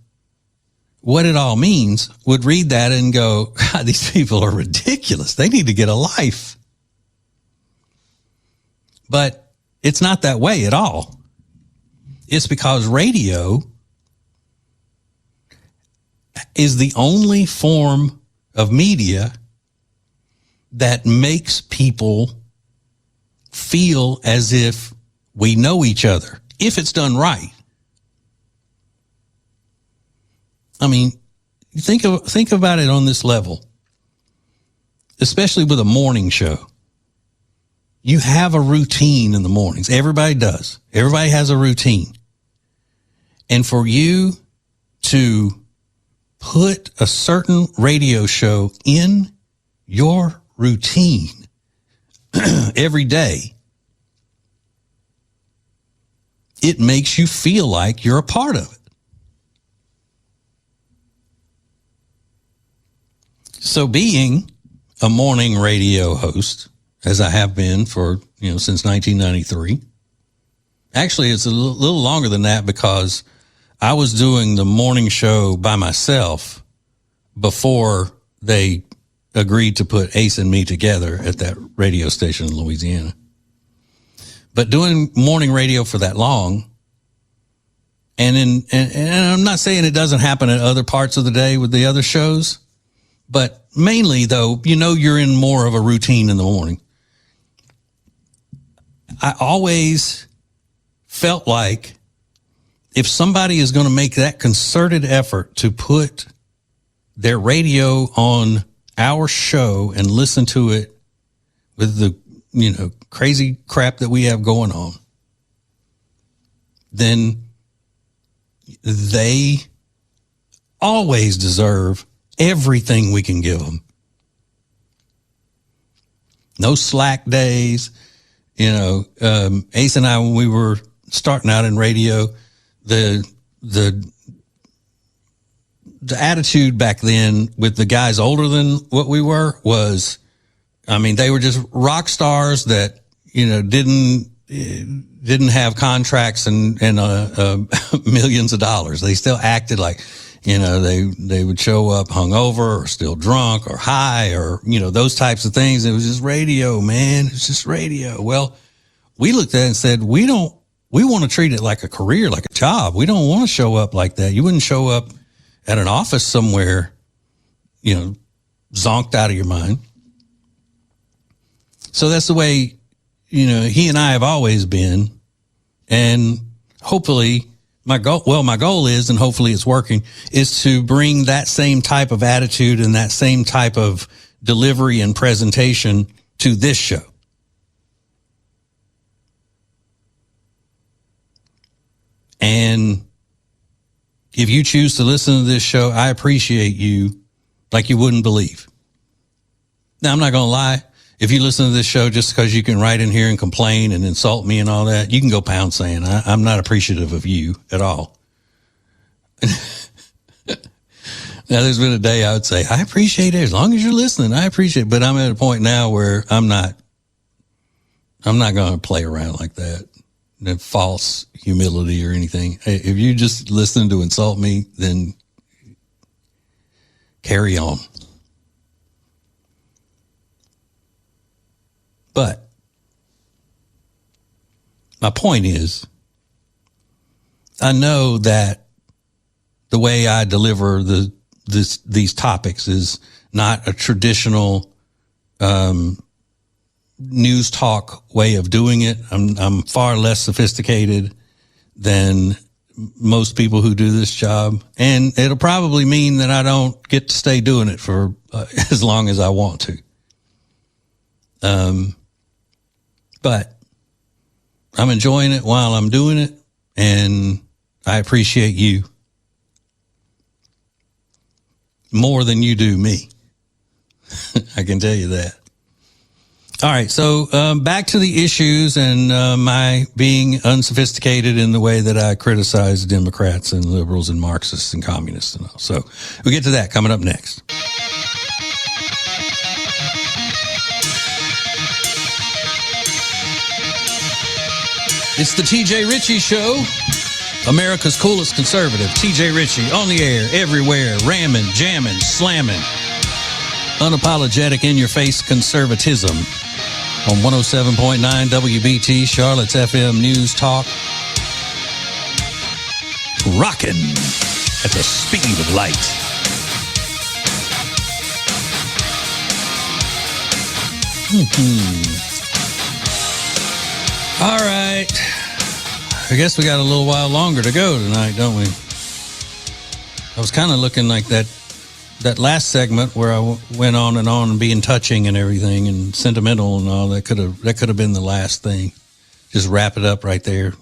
what it all means would read that and go, God, these people are ridiculous. They need to get a life. But it's not that way at all. It's because radio is the only form of media that makes people feel as if we know each other, if it's done right. Think about it on this level, especially with a morning show. You have a routine in the mornings. Everybody does. Everybody has a routine. And for you to put a certain radio show in your routine every day, it makes you feel like you're a part of it. So being a morning radio host, as I have been for, since 1993, actually it's a little longer than that, because I was doing the morning show by myself before they agreed to put Ace and me together at that radio station in Louisiana. But doing morning radio for that long, and I'm not saying it doesn't happen at other parts of the day with the other shows, but mainly though, you're in more of a routine in the morning. I always felt like if somebody is going to make that concerted effort to put their radio on our show and listen to it with the, crazy crap that we have going on, then they always deserve everything we can give them. No slack days. Ace and I, when we were starting out in radio, the attitude back then with the guys older than what we were was, they were just rock stars that, didn't have contracts and millions of dollars. They still acted like, they would show up hungover or still drunk or high or, those types of things. It was just radio, man. It's just radio. Well, we looked at it and said, we want to treat it like a career, like a job. We don't want to show up like that. You wouldn't show up at an office somewhere, zonked out of your mind. So that's the way, he and I have always been. And hopefully my goal is, and hopefully it's working, is to bring that same type of attitude and that same type of delivery and presentation to this show. And if you choose to listen to this show, I appreciate you like you wouldn't believe. Now, I'm not going to lie. If you listen to this show just because you can write in here and complain and insult me and all that, you can go pound sand. I'm not appreciative of you at all. Now, there's been a day I would say, I appreciate it. As long as you're listening, I appreciate it. But I'm at a point now where I'm not going to play around like that. False humility or anything. Hey, if you just listening to insult me, then carry on. But my point is, I know that the way I deliver these topics is not a traditional news talk way of doing it. I'm far less sophisticated than most people who do this job, and it'll probably mean that I don't get to stay doing it for as long as I want to. But I'm enjoying it while I'm doing it, and I appreciate you more than you do me. I can tell you that. All right, so back to the issues and my being unsophisticated in the way that I criticize Democrats and liberals and Marxists and communists and all. So we'll get to that coming up next. It's the TJ Ritchie Show, America's coolest conservative. TJ Ritchie on the air, everywhere, ramming, jamming, slamming. Unapologetic, in-your-face conservatism on 107.9 WBT, Charlotte's FM News Talk. Rocking at the speed of light. All right. I guess we got a little while longer to go tonight, don't we? I was kind of looking like that last segment where I went on and being touching and everything and sentimental and all that could have been the last thing. Just wrap it up right there.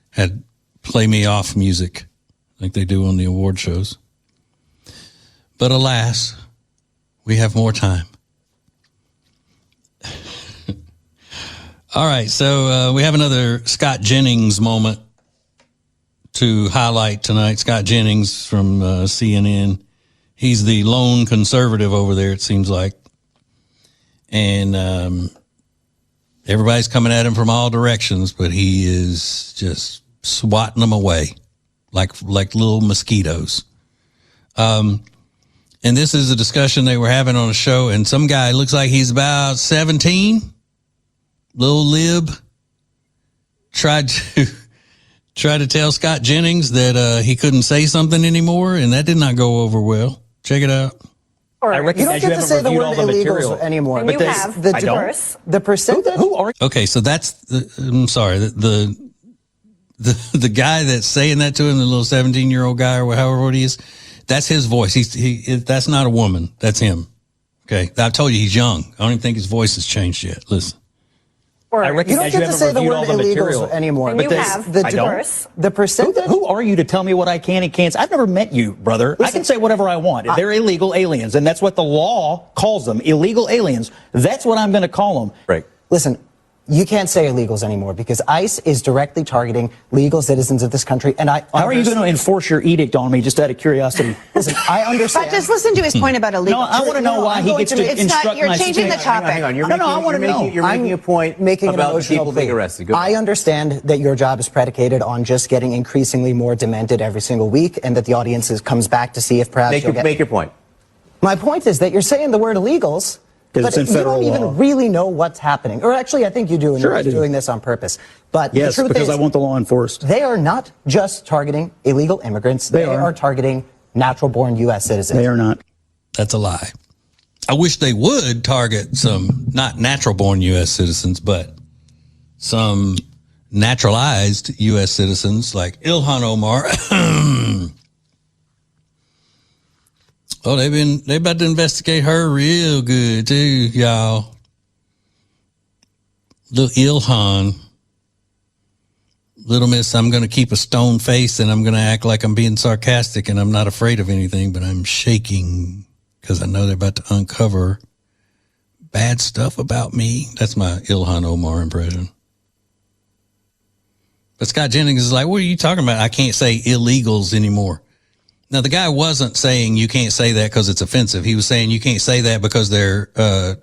Had play me off music like they do on the award shows. But alas, we have more time. All right, so we have another Scott Jennings moment to highlight tonight. Scott Jennings from CNN. He's the lone conservative over there, it seems like. And everybody's coming at him from all directions, but he is just swatting them away like little mosquitoes. And this is a discussion they were having on a show, and some guy looks like he's about 17, little lib, tried to tell Scott Jennings that he couldn't say something anymore, and that did not go over well. Check it out. I recognize you haven't reviewed all the material anymore. But you have the diverse. The percentage. Who are you? Okay, so that's I'm sorry. The guy that's saying that to him, the little 17-year-old guy or however old he is, that's his voice. That's not a woman. That's him. Okay, I told you he's young. I don't even think his voice has changed yet. Listen. I recognize you haven't reviewed all the material anymore. But you have the diverse. The percentage. Who are you to tell me what I can and can't? I've never met you, brother. Listen, I can say whatever I want. They're illegal aliens, and that's what the law calls them, illegal aliens. That's what I'm going to call them. Right. Listen, you can't say illegals anymore because ICE is directly targeting legal citizens of this country. And how are you going to enforce your edict on me, just out of curiosity? Listen, I understand. But just listen to his point about illegal. No, I want to know why he gets to instruct You're my changing the topic. Hang on. You're making a point about people being arrested. Go I understand that your job is predicated on just getting increasingly more demented every single week, and that the audience comes back to see if perhaps make your point. My point is that you're saying the word illegals, but you don't even really know what's happening. Or actually, I think you do, and you're doing this on purpose. But yes, the truth because is, I want the law enforced. They are not just targeting illegal immigrants. They are targeting natural-born U.S. citizens. They are not. That's a lie. I wish they would target some not natural-born U.S. citizens, but some naturalized U.S. citizens like Ilhan Omar. Oh, they about to investigate her real good too, y'all. Little Ilhan. Little Miss, I'm going to keep a stone face and I'm going to act like I'm being sarcastic and I'm not afraid of anything, but I'm shaking because I know they're about to uncover bad stuff about me. That's my Ilhan Omar impression. But Scott Jennings is like, what are you talking about? I can't say illegals anymore. Now, the guy wasn't saying you can't say that because it's offensive. He was saying you can't say that because they're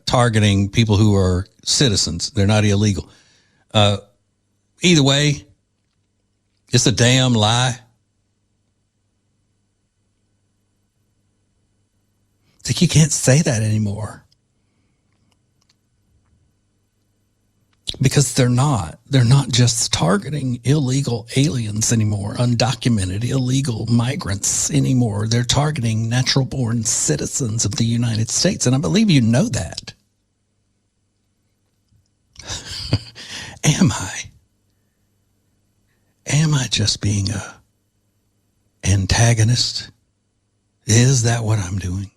targeting people who are citizens. They're not illegal. Either way, it's a damn lie. It's like you can't say that anymore. Because they're not just targeting illegal aliens anymore, undocumented illegal migrants anymore. They're targeting natural born citizens of the United States. And I believe you know that. Am I just being a antagonist? Is that what I'm doing?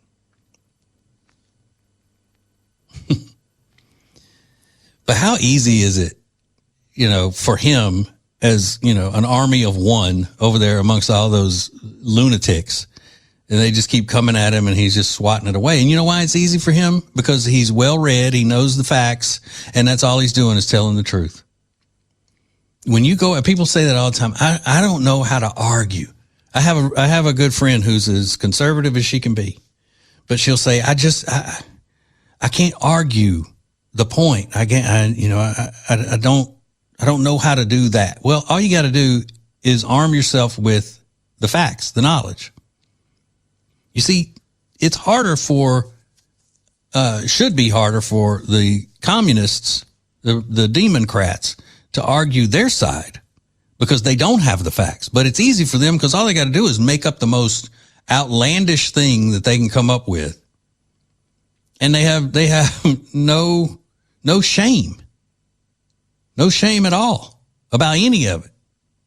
But how easy is it, for him as, an army of one over there amongst all those lunatics, and they just keep coming at him and he's just swatting it away. And you know why it's easy for him? Because he's well read. He knows the facts, and that's all he's doing is telling the truth. When you go, people say that all the time. I don't know how to argue. I have a good friend who's as conservative as she can be, but she'll say, I can't argue the point. I don't know how to do that. Well, all you got to do is arm yourself with the facts, the knowledge. You see, it's harder should be harder for the communists, the Democrats, to argue their side because they don't have the facts. But it's easy for them because all they got to do is make up the most outlandish thing that they can come up with. And they have no shame. No shame at all about any of it.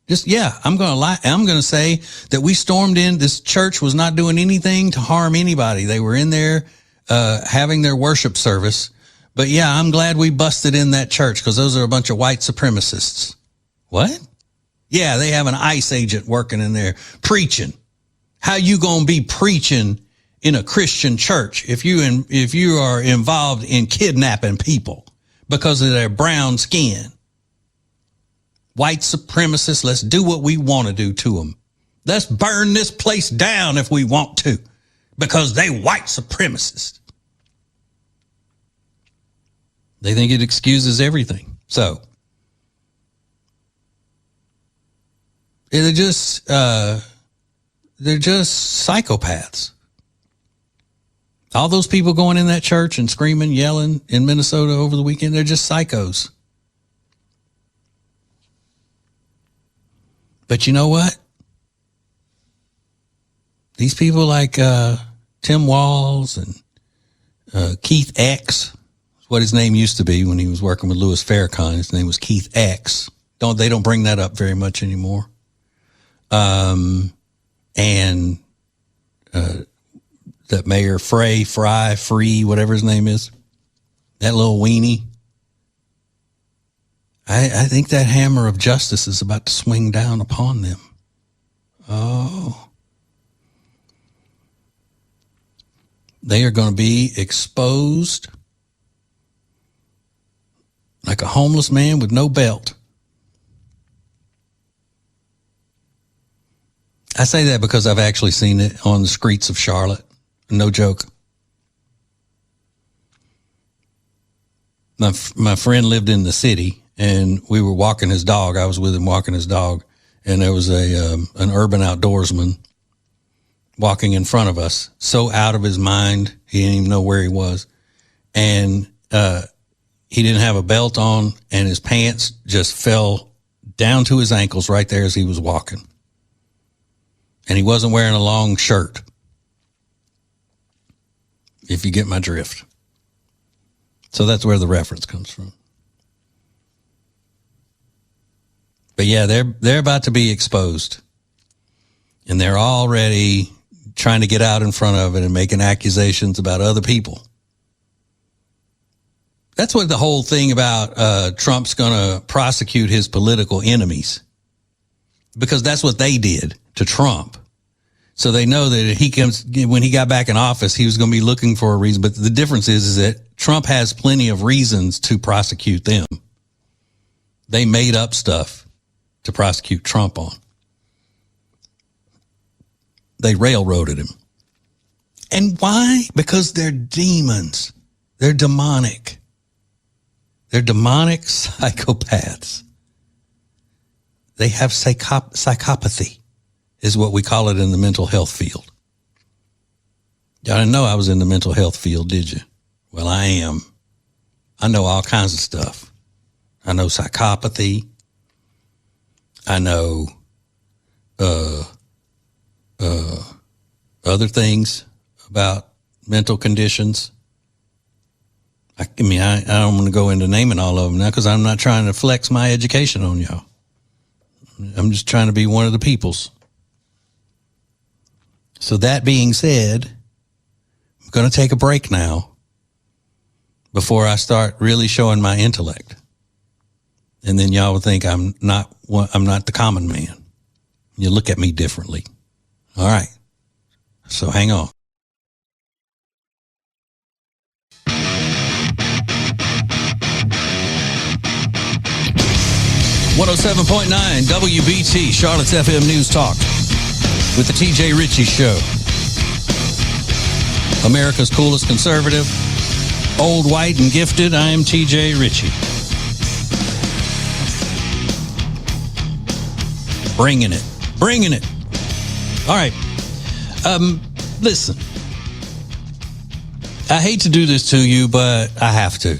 Just, I'm going to lie. I'm going to say that we stormed in. This church was not doing anything to harm anybody. They were in there, having their worship service. But I'm glad we busted in that church because those are a bunch of white supremacists. What? Yeah, they have an ICE agent working in there preaching. How you going to be preaching in a Christian church if you are involved in kidnapping people because of their brown skin? White supremacists, let's do what we want to do to them. Let's burn this place down if we want to because they white supremacists. They think it excuses everything. So they're just psychopaths. All those people going in that church and screaming, yelling in Minnesota over the weekend, they're just psychos. But you know what? These people like Tim Walz and Keith X, what his name used to be when he was working with Louis Farrakhan. His name was Keith X. They don't bring that up very much anymore. And that Mayor Free, whatever his name is, that little weenie. I think that hammer of justice is about to swing down upon them. Oh. They are going to be exposed like a homeless man with no belt. I say that because I've actually seen it on the streets of Charlotte. No joke. My friend lived in the city, and we were walking his dog. I was with him walking his dog, and there was an urban outdoorsman walking in front of us, so out of his mind, he didn't even know where he was. And he didn't have a belt on, and his pants just fell down to his ankles right there as he was walking. And he wasn't wearing a long shirt, if you get my drift. So that's where the reference comes from. But they're about to be exposed. And they're already trying to get out in front of it and making accusations about other people. That's what the whole thing about Trump's going to prosecute his political enemies, because that's what they did to Trump. So they know that when he got back in office, he was going to be looking for a reason. But the difference is that Trump has plenty of reasons to prosecute them. They made up stuff to prosecute Trump on. They railroaded him. And why? Because they're demons. They're demonic. They're demonic psychopaths. They have psychopathy, is what we call it in the mental health field. Y'all didn't know I was in the mental health field, did you? Well, I am. I know all kinds of stuff. I know psychopathy. I know other things about mental conditions. I don't want to go into naming all of them now because I'm not trying to flex my education on y'all. I'm just trying to be one of the peoples. So that being said, I'm going to take a break now before I start really showing my intellect. And then y'all will think I'm not the common man. You look at me differently. All right. So hang on. .7.9 WBT, Charlotte's FM News Talk, with the TJ Ritchie Show. America's coolest conservative, old, white, and gifted. I am TJ Ritchie. Bringing it. All right. Listen, I hate to do this to you, but I have to.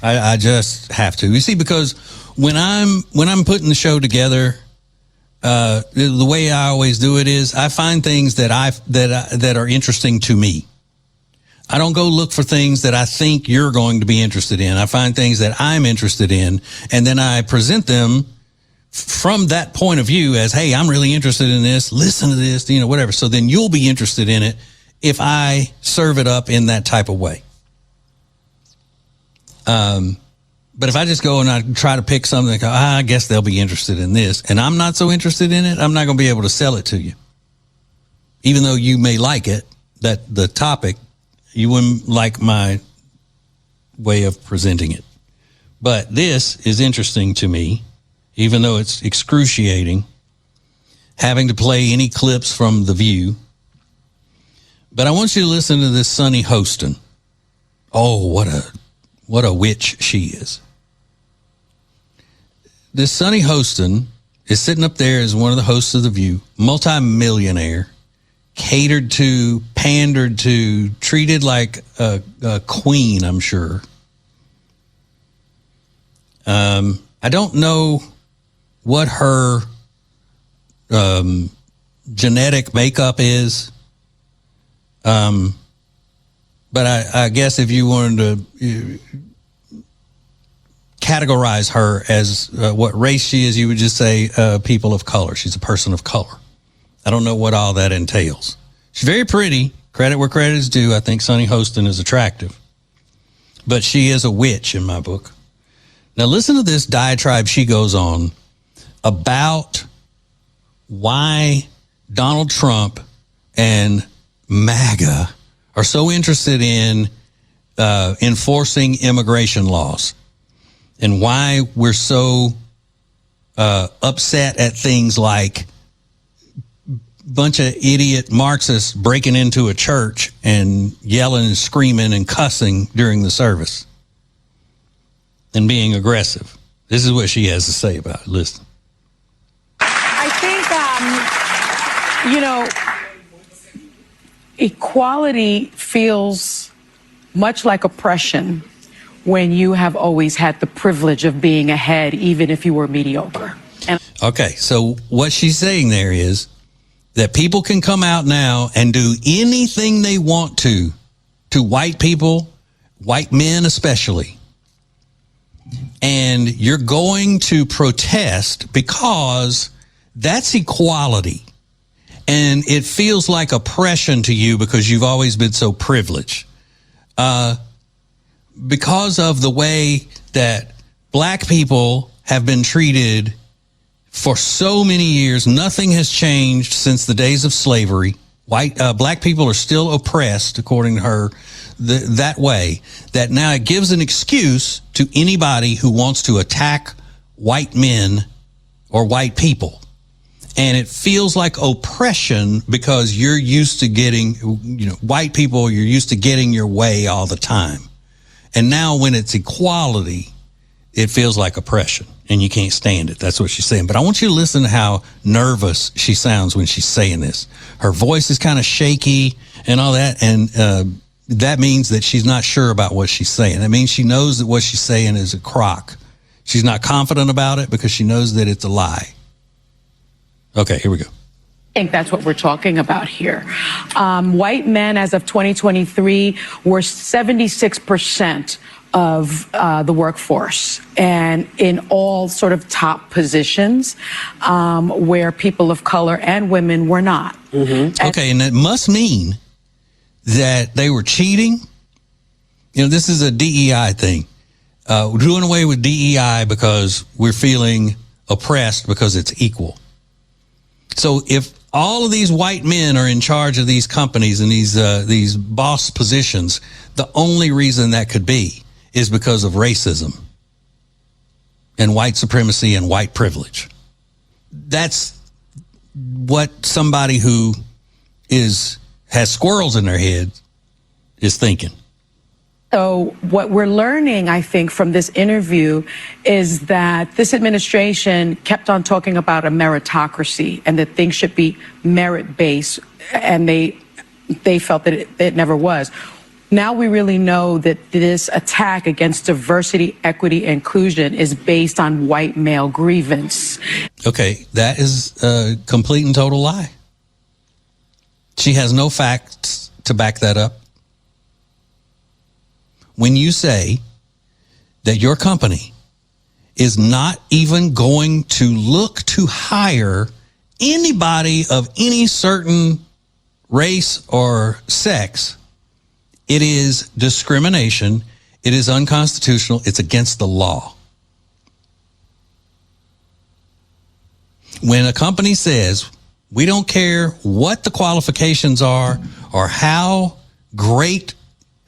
I just have to. You see, because when I'm putting the show together, the way I always do it is I find things that are interesting to me. I don't go look for things that I think you're going to be interested in. I find things that I'm interested in, and then I present them from that point of view as, hey, I'm really interested in this. Listen to this, whatever. So then you'll be interested in it if I serve it up in that type of way. But if I just go and I try to pick something, I guess they'll be interested in this, and I'm not so interested in it, I'm not going to be able to sell it to you. Even though you may like it, that the topic, you wouldn't like my way of presenting it. But this is interesting to me, even though it's excruciating, having to play any clips from The View. But I want you to listen to this Sunny Hostin. Oh, what a witch she is. This Sunny Hostin is sitting up there as one of the hosts of The View, multi-millionaire, catered to, pandered to, treated like a queen, I'm sure. I don't know what her genetic makeup is. But I guess if you wanted to categorize her as what race she is, you would just say people of color. She's a person of color. I don't know what all that entails. She's very pretty. Credit where credit is due. I think Sunny Hostin is attractive. But she is a witch in my book. Now listen to this diatribe she goes on about why Donald Trump and MAGA are so interested in enforcing immigration laws, and why we're so upset at things like bunch of idiot Marxists breaking into a church and yelling and screaming and cussing during the service and being aggressive. This is what she has to say about it. Listen. I think, equality feels much like oppression when you have always had the privilege of being ahead, even if you were mediocre. Okay, so what she's saying there is that people can come out now and do anything they want to white people, white men especially. And you're going to protest because that's equality. And it feels like oppression to you because you've always been so privileged. Because of the way that black people have been treated for so many years, nothing has changed since the days of slavery. Black people are still oppressed, according to her, that way, that now it gives an excuse to anybody who wants to attack white men or white people. And it feels like oppression because you're used to getting, white people, you're used to getting your way all the time. And now when it's equality, it feels like oppression and you can't stand it. That's what she's saying. But I want you to listen to how nervous she sounds when she's saying this. Her voice is kind of shaky and all that. And that means that she's not sure about what she's saying. That means she knows that what she's saying is a crock. She's not confident about it because she knows that it's a lie. Okay, here we go. I think that's what we're talking about here. White men, as of 2023, were 76% of the workforce, and in all sort of top positions where people of color and women were not. Mm-hmm. Okay, and that must mean that they were cheating. This is a DEI thing. We're doing away with DEI because we're feeling oppressed because it's equal. So if all of these white men are in charge of these companies and these boss positions, the only reason that could be is because of racism and white supremacy and white privilege. That's what somebody who has squirrels in their head is thinking. So what we're learning, I think, from this interview is that this administration kept on talking about a meritocracy and that things should be merit-based, and they felt that it never was. Now we really know that this attack against diversity, equity, and inclusion is based on white male grievance. Okay, that is a complete and total lie. She has no facts to back that up. When you say that your company is not even going to look to hire anybody of any certain race or sex, it is discrimination. It is unconstitutional. It's against the law. When a company says, we don't care what the qualifications are or how great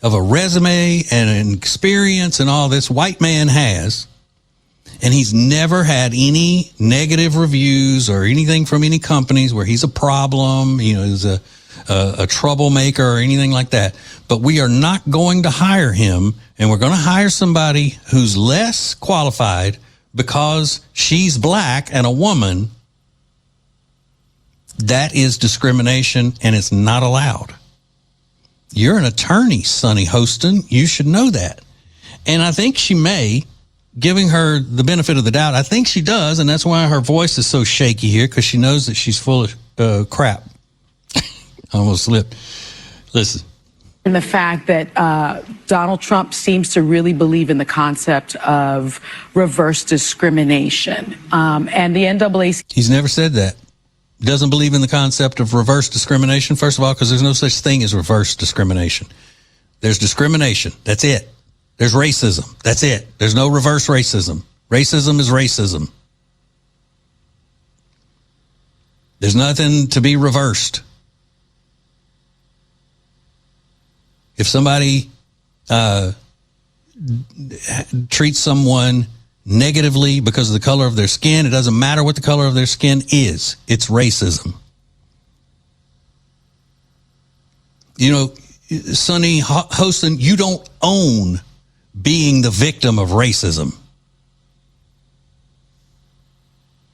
of a resume and an experience and all this white man has, and he's never had any negative reviews or anything from any companies where he's a problem, is a troublemaker or anything like that. But we are not going to hire him, and we're going to hire somebody who's less qualified because she's black and a woman. That is discrimination, and it's not allowed. You're an attorney, Sonny Hostin. You should know that. And I think she may, giving her the benefit of the doubt, I think she does, and that's why her voice is so shaky here, because she knows that she's full of crap. I almost slipped. Listen. And the fact that Donald Trump seems to really believe in the concept of reverse discrimination. And the NAACP... He's never said that. Doesn't believe in the concept of reverse discrimination, first of all, because there's no such thing as reverse discrimination. There's discrimination. That's it. There's racism. That's it. There's no reverse racism. Racism is racism. There's nothing to be reversed. If somebody treats someone negatively because of the color of their skin, it doesn't matter what the color of their skin is. It's racism. Sonny Hostin, you don't own being the victim of racism.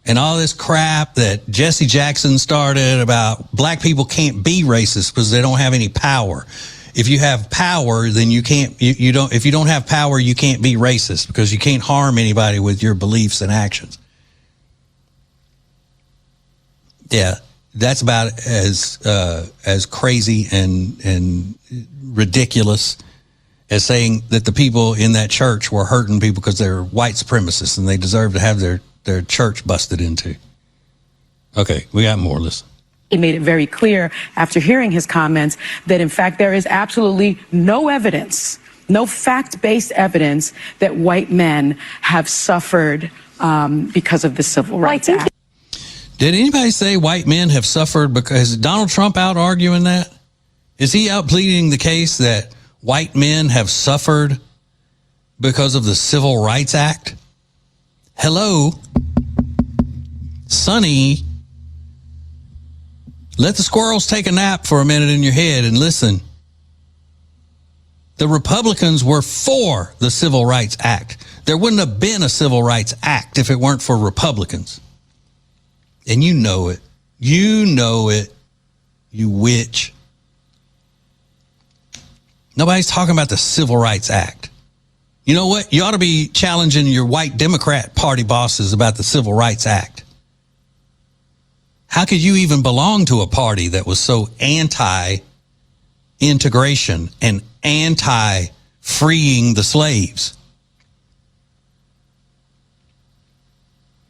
And all this crap that Jesse Jackson started about black people can't be racist because they don't have any power. If you have power, then you can't, if you don't have power, you can't be racist because you can't harm anybody with your beliefs and actions. Yeah, that's about as crazy and ridiculous as saying that the people in that church were hurting people because they're white supremacists and they deserve to have their church busted into. Okay, we got more. Listen. He made it very clear after hearing his comments that, in fact, there is absolutely no evidence, no fact-based evidence that white men have suffered because of the Civil Rights Act. Did anybody say white men have suffered because is Donald Trump out arguing that? Is he out pleading the case that white men have suffered because of the Civil Rights Act? Hello, Sonny. Let the squirrels take a nap for a minute in your head and listen. The Republicans were for the Civil Rights Act. There wouldn't have been a Civil Rights Act if it weren't for Republicans. And you know it. You know it, you witch. Nobody's talking about the Civil Rights Act. You know what? You ought to be challenging your white Democrat Party bosses about the Civil Rights Act. How could you even belong to a party that was so anti-integration and anti-freeing the slaves?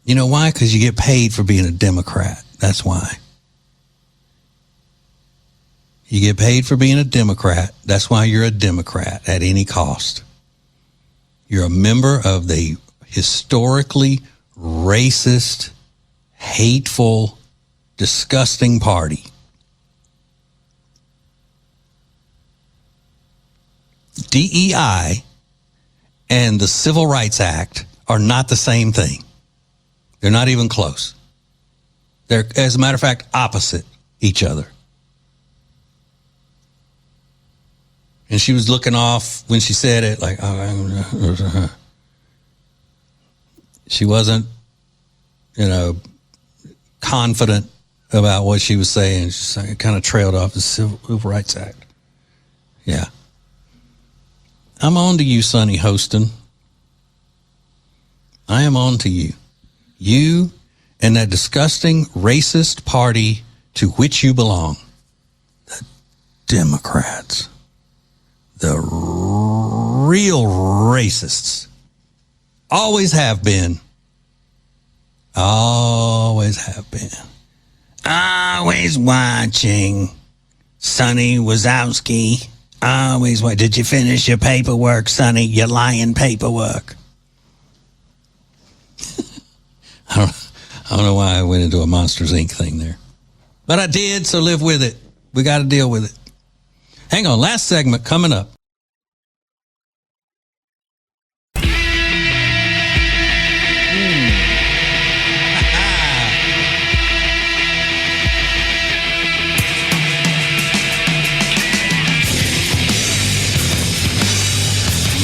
You know why? Because you get paid for being a Democrat. That's why. You get paid for being a Democrat. That's why you're a Democrat at any cost. You're a member of the historically racist, hateful, disgusting party. DEI and the Civil Rights Act are not the same thing. They're not even close. They're, as a matter of fact, opposite each other. And she was looking off when she said it, like, oh, she wasn't, confident about what she was saying. She kind of trailed off the Civil Rights Act. Yeah. I'm on to you, Sonny Hostin. I am on to you. You and that disgusting racist party to which you belong. The Democrats. The real racists. Always have been. Always have been. Always watching. Sonny Wazowski. Always watching. Did you finish your paperwork, Sonny? Your lying paperwork. I don't know why I went into a Monsters, Inc. thing there. But I did, so live with it. We got to deal with it. Hang on, last segment coming up.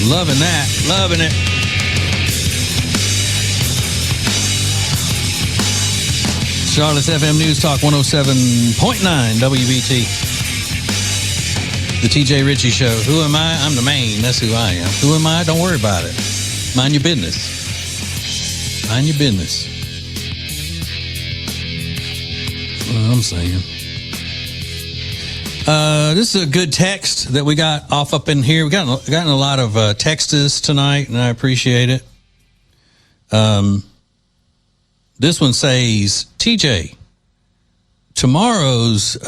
Loving that. Loving it. Charlotte's FM News Talk 107.9 WBT. The TJ Ritchie Show. Who am I? I'm the main. That's who I am. Who am I? Don't worry about it. Mind your business. Mind your business. That's what I'm saying. This is a good text that we got off up in here. We gotten a lot of texts tonight, and I appreciate it. This one says, TJ, tomorrow's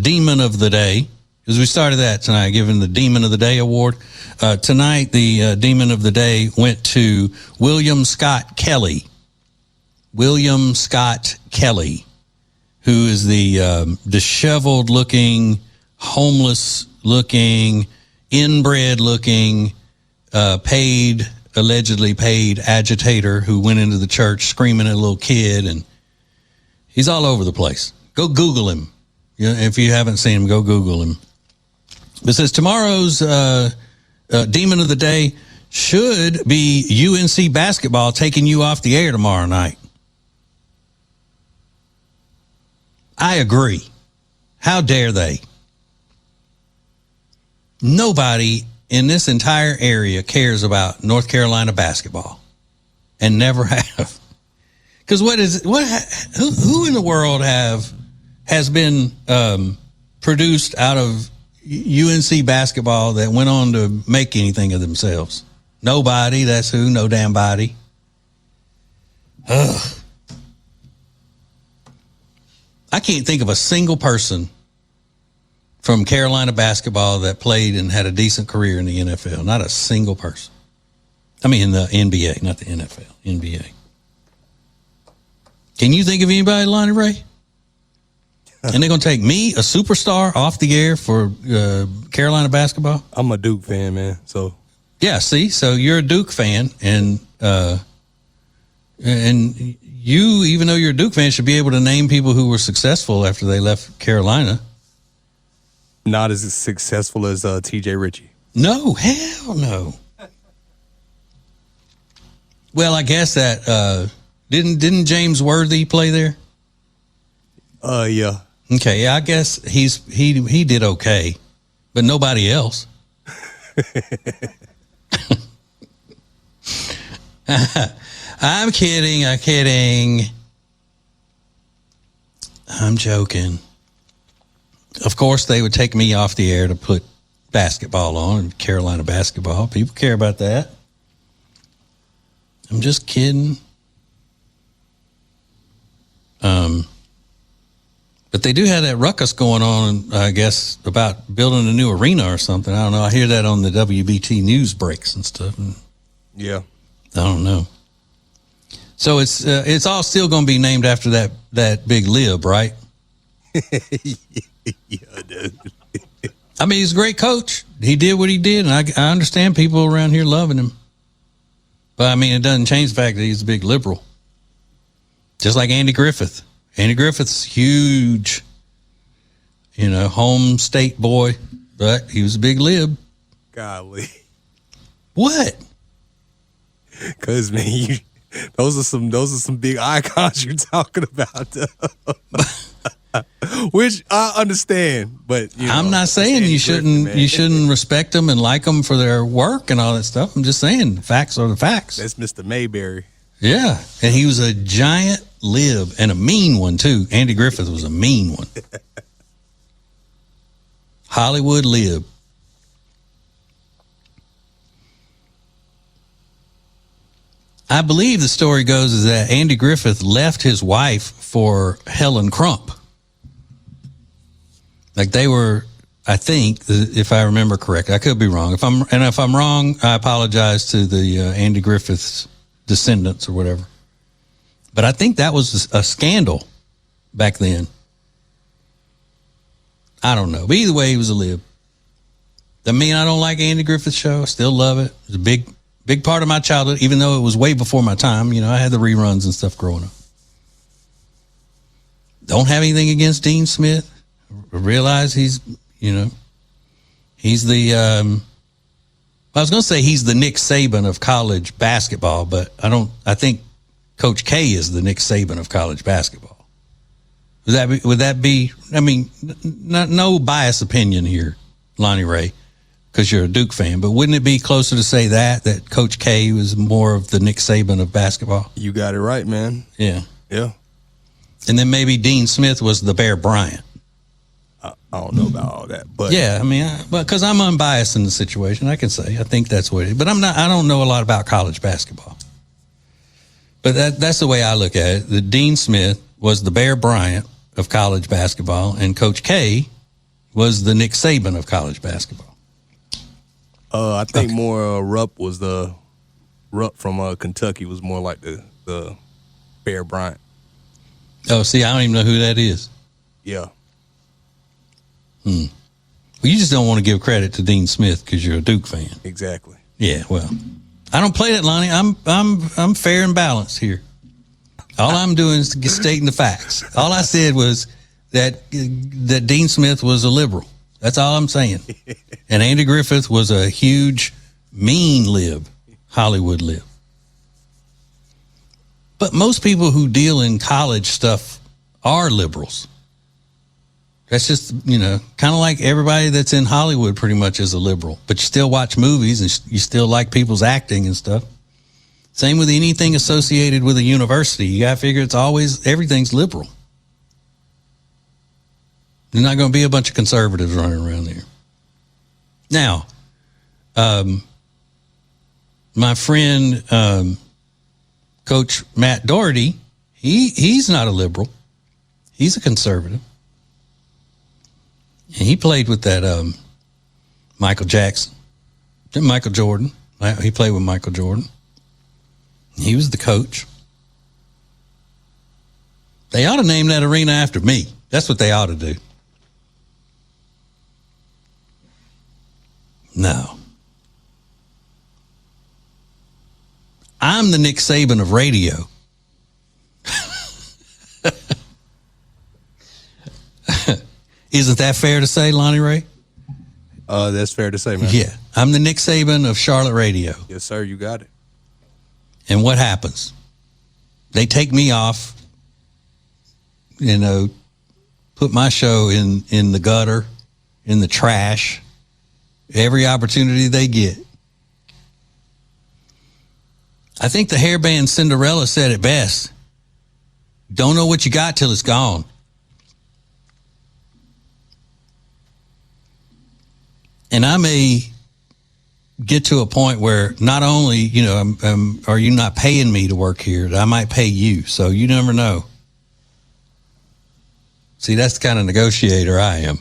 Demon of the Day, because we started that tonight, giving the Demon of the Day award. Tonight, the Demon of the Day went to William Scott Kelly. William Scott Kelly, who is the disheveled-looking, homeless-looking, inbred-looking, allegedly paid agitator who went into the church screaming at a little kid, and he's all over the place. Go Google him. If you haven't seen him, go Google him. It says tomorrow's Demon of the Day should be UNC basketball taking you off the air tomorrow night. I agree. How dare they? Nobody in this entire area cares about North Carolina basketball, and never have. Because who in the world has been produced out of UNC basketball that went on to make anything of themselves? Nobody. That's who. No damn body. Ugh. I can't think of a single person from Carolina basketball that played and had a decent career in the NFL. Not a single person. I mean, in the NBA, not the NFL, NBA. Can you think of anybody, Lonnie Ray? And they're going to take me, a superstar, off the air for Carolina basketball? I'm a Duke fan, man. So yeah, see? So you're a Duke fan, and you, even though you're a Duke fan, should be able to name people who were successful after they left Carolina. Not as successful as TJ Ritchie. No, hell no. Well, I guess that didn't James Worthy play there? Yeah. Okay, yeah, I guess he did okay, but nobody else. I'm kidding. I'm joking. Of course, they would take me off the air to put basketball on, Carolina basketball. People care about that. I'm just kidding. But they do have that ruckus going on, I guess, about building a new arena or something. I don't know. I hear that on the WBT news breaks and stuff. Yeah. I don't know. So it's all still going to be named after that big lib, right? Yeah, dude. I mean, he's a great coach. He did what he did, and I understand people around here loving him. But, I mean, it doesn't change the fact that he's a big liberal. Just like Andy Griffith. Andy Griffith's huge, home state boy, but he was a big lib. Golly. What? Because, man, those are some big icons you're talking about. Which I understand, but I'm not saying you shouldn't respect them and like them for their work and all that stuff. I'm just saying facts are the facts. That's Mr. Mayberry. Yeah, and he was a giant lib and a mean one too. Andy Griffith was a mean one. Hollywood lib. I believe the story goes is that Andy Griffith left his wife for Helen Crump. Like they were, I think, if I remember correctly, I could be wrong. If I'm wrong, I apologize to the Andy Griffith's descendants or whatever. But I think that was a scandal back then. I don't know. But either way, he was a lib. Doesn't mean I don't like Andy Griffith's show. I still love it. It was a big part of my childhood, even though it was way before my time. I had the reruns and stuff growing up. Don't have anything against Dean Smith. I realize he's the, I was going to say he's the Nick Saban of college basketball, but I think Coach K is the Nick Saban of college basketball. Would that be, I mean, no biased opinion here, Lonnie Ray, because you're a Duke fan, but wouldn't it be closer to say that Coach K was more of the Nick Saban of basketball? You got it right, man. Yeah. Yeah. And then maybe Dean Smith was the Bear Bryant. I don't know about all that, but yeah, I mean, because I'm unbiased in the situation, I can say I think that's what it is. But I don't know a lot about college basketball. But that's the way I look at it. The Dean Smith was the Bear Bryant of college basketball, and Coach K was the Nick Saban of college basketball. I think more Rupp was the Rupp from Kentucky was more like the Bear Bryant. Oh, see, I don't even know who that is. Yeah. Well, you just don't want to give credit to Dean Smith because you're a Duke fan. Exactly. Yeah, well, I don't play that, Lonnie. I'm fair and balanced here. All I'm doing is stating the facts. All I said was that Dean Smith was a liberal. That's all I'm saying. And Andy Griffith was a huge, mean lib, Hollywood lib. But most people who deal in college stuff are liberals. That's just, kind of like everybody that's in Hollywood pretty much is a liberal. But you still watch movies and you still like people's acting and stuff. Same with anything associated with a university. You got to figure everything's liberal. There's not going to be a bunch of conservatives running around there. Now, my friend, Coach Matt Doherty, he's not a liberal. He's a conservative. And he played with that Michael Jackson. Michael Jordan. He played with Michael Jordan. He was the coach. They ought to name that arena after me. That's what they ought to do. No. I'm the Nick Saban of radio. Isn't that fair to say, Lonnie Ray? That's fair to say, man. Yeah. I'm the Nick Saban of Charlotte radio. Yes, sir. You got it. And what happens? They take me off, put my show in the gutter, in the trash, every opportunity they get. I think the hairband Cinderella said it best. Don't know what you got till it's gone. And I may get to a point where not only, are you not paying me to work here, I might pay you. So you never know. See, that's the kind of negotiator I am.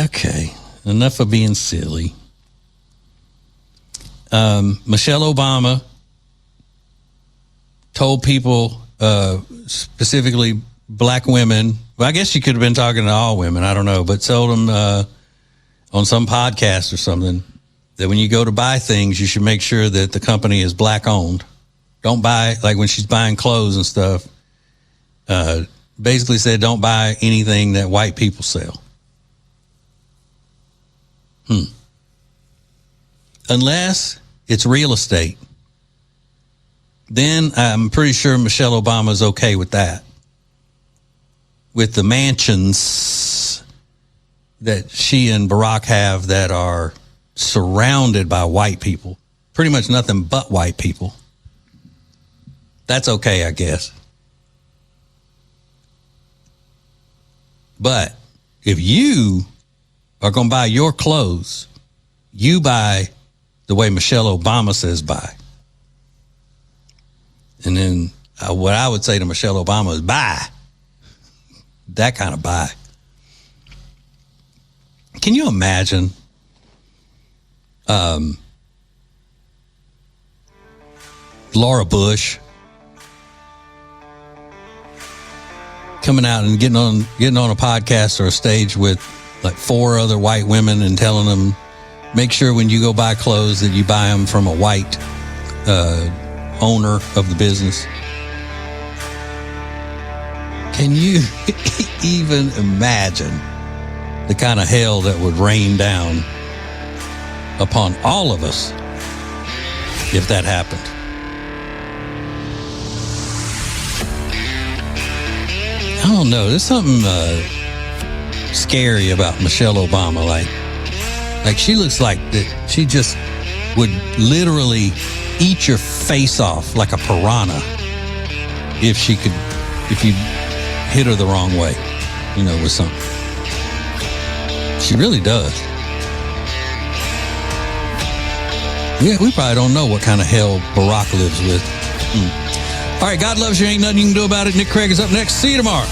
Okay. Enough of being silly. Michelle Obama told people, specifically black women, well, I guess she could have been talking to all women, I don't know, but told them on some podcast or something that when you go to buy things, you should make sure that the company is black owned. Don't buy, like when she's buying clothes and stuff, basically said don't buy anything that white people sell. Unless it's real estate. Then I'm pretty sure Michelle Obama is okay with that. With the mansions that she and Barack have that are surrounded by white people, pretty much nothing but white people. That's okay, I guess. But if you are going to buy your clothes, you buy the way Michelle Obama says buy. And then what I would say to Michelle Obama is buy. That kind of buy. Can you imagine Laura Bush coming out and getting on a podcast or a stage with like 4 other white women and telling them, make sure when you go buy clothes that you buy them from a white owner of the business? Can you even imagine the kind of hell that would rain down upon all of us if that happened? I don't know. There's something scary about Michelle Obama. Like she looks like that she just would literally eat your face off like a piranha if you hit her the wrong way, with something. She really does. Yeah, we probably don't know what kind of hell Barack lives with. All right, God loves you. Ain't nothing you can do about it. Nick Craig is up next. See you tomorrow.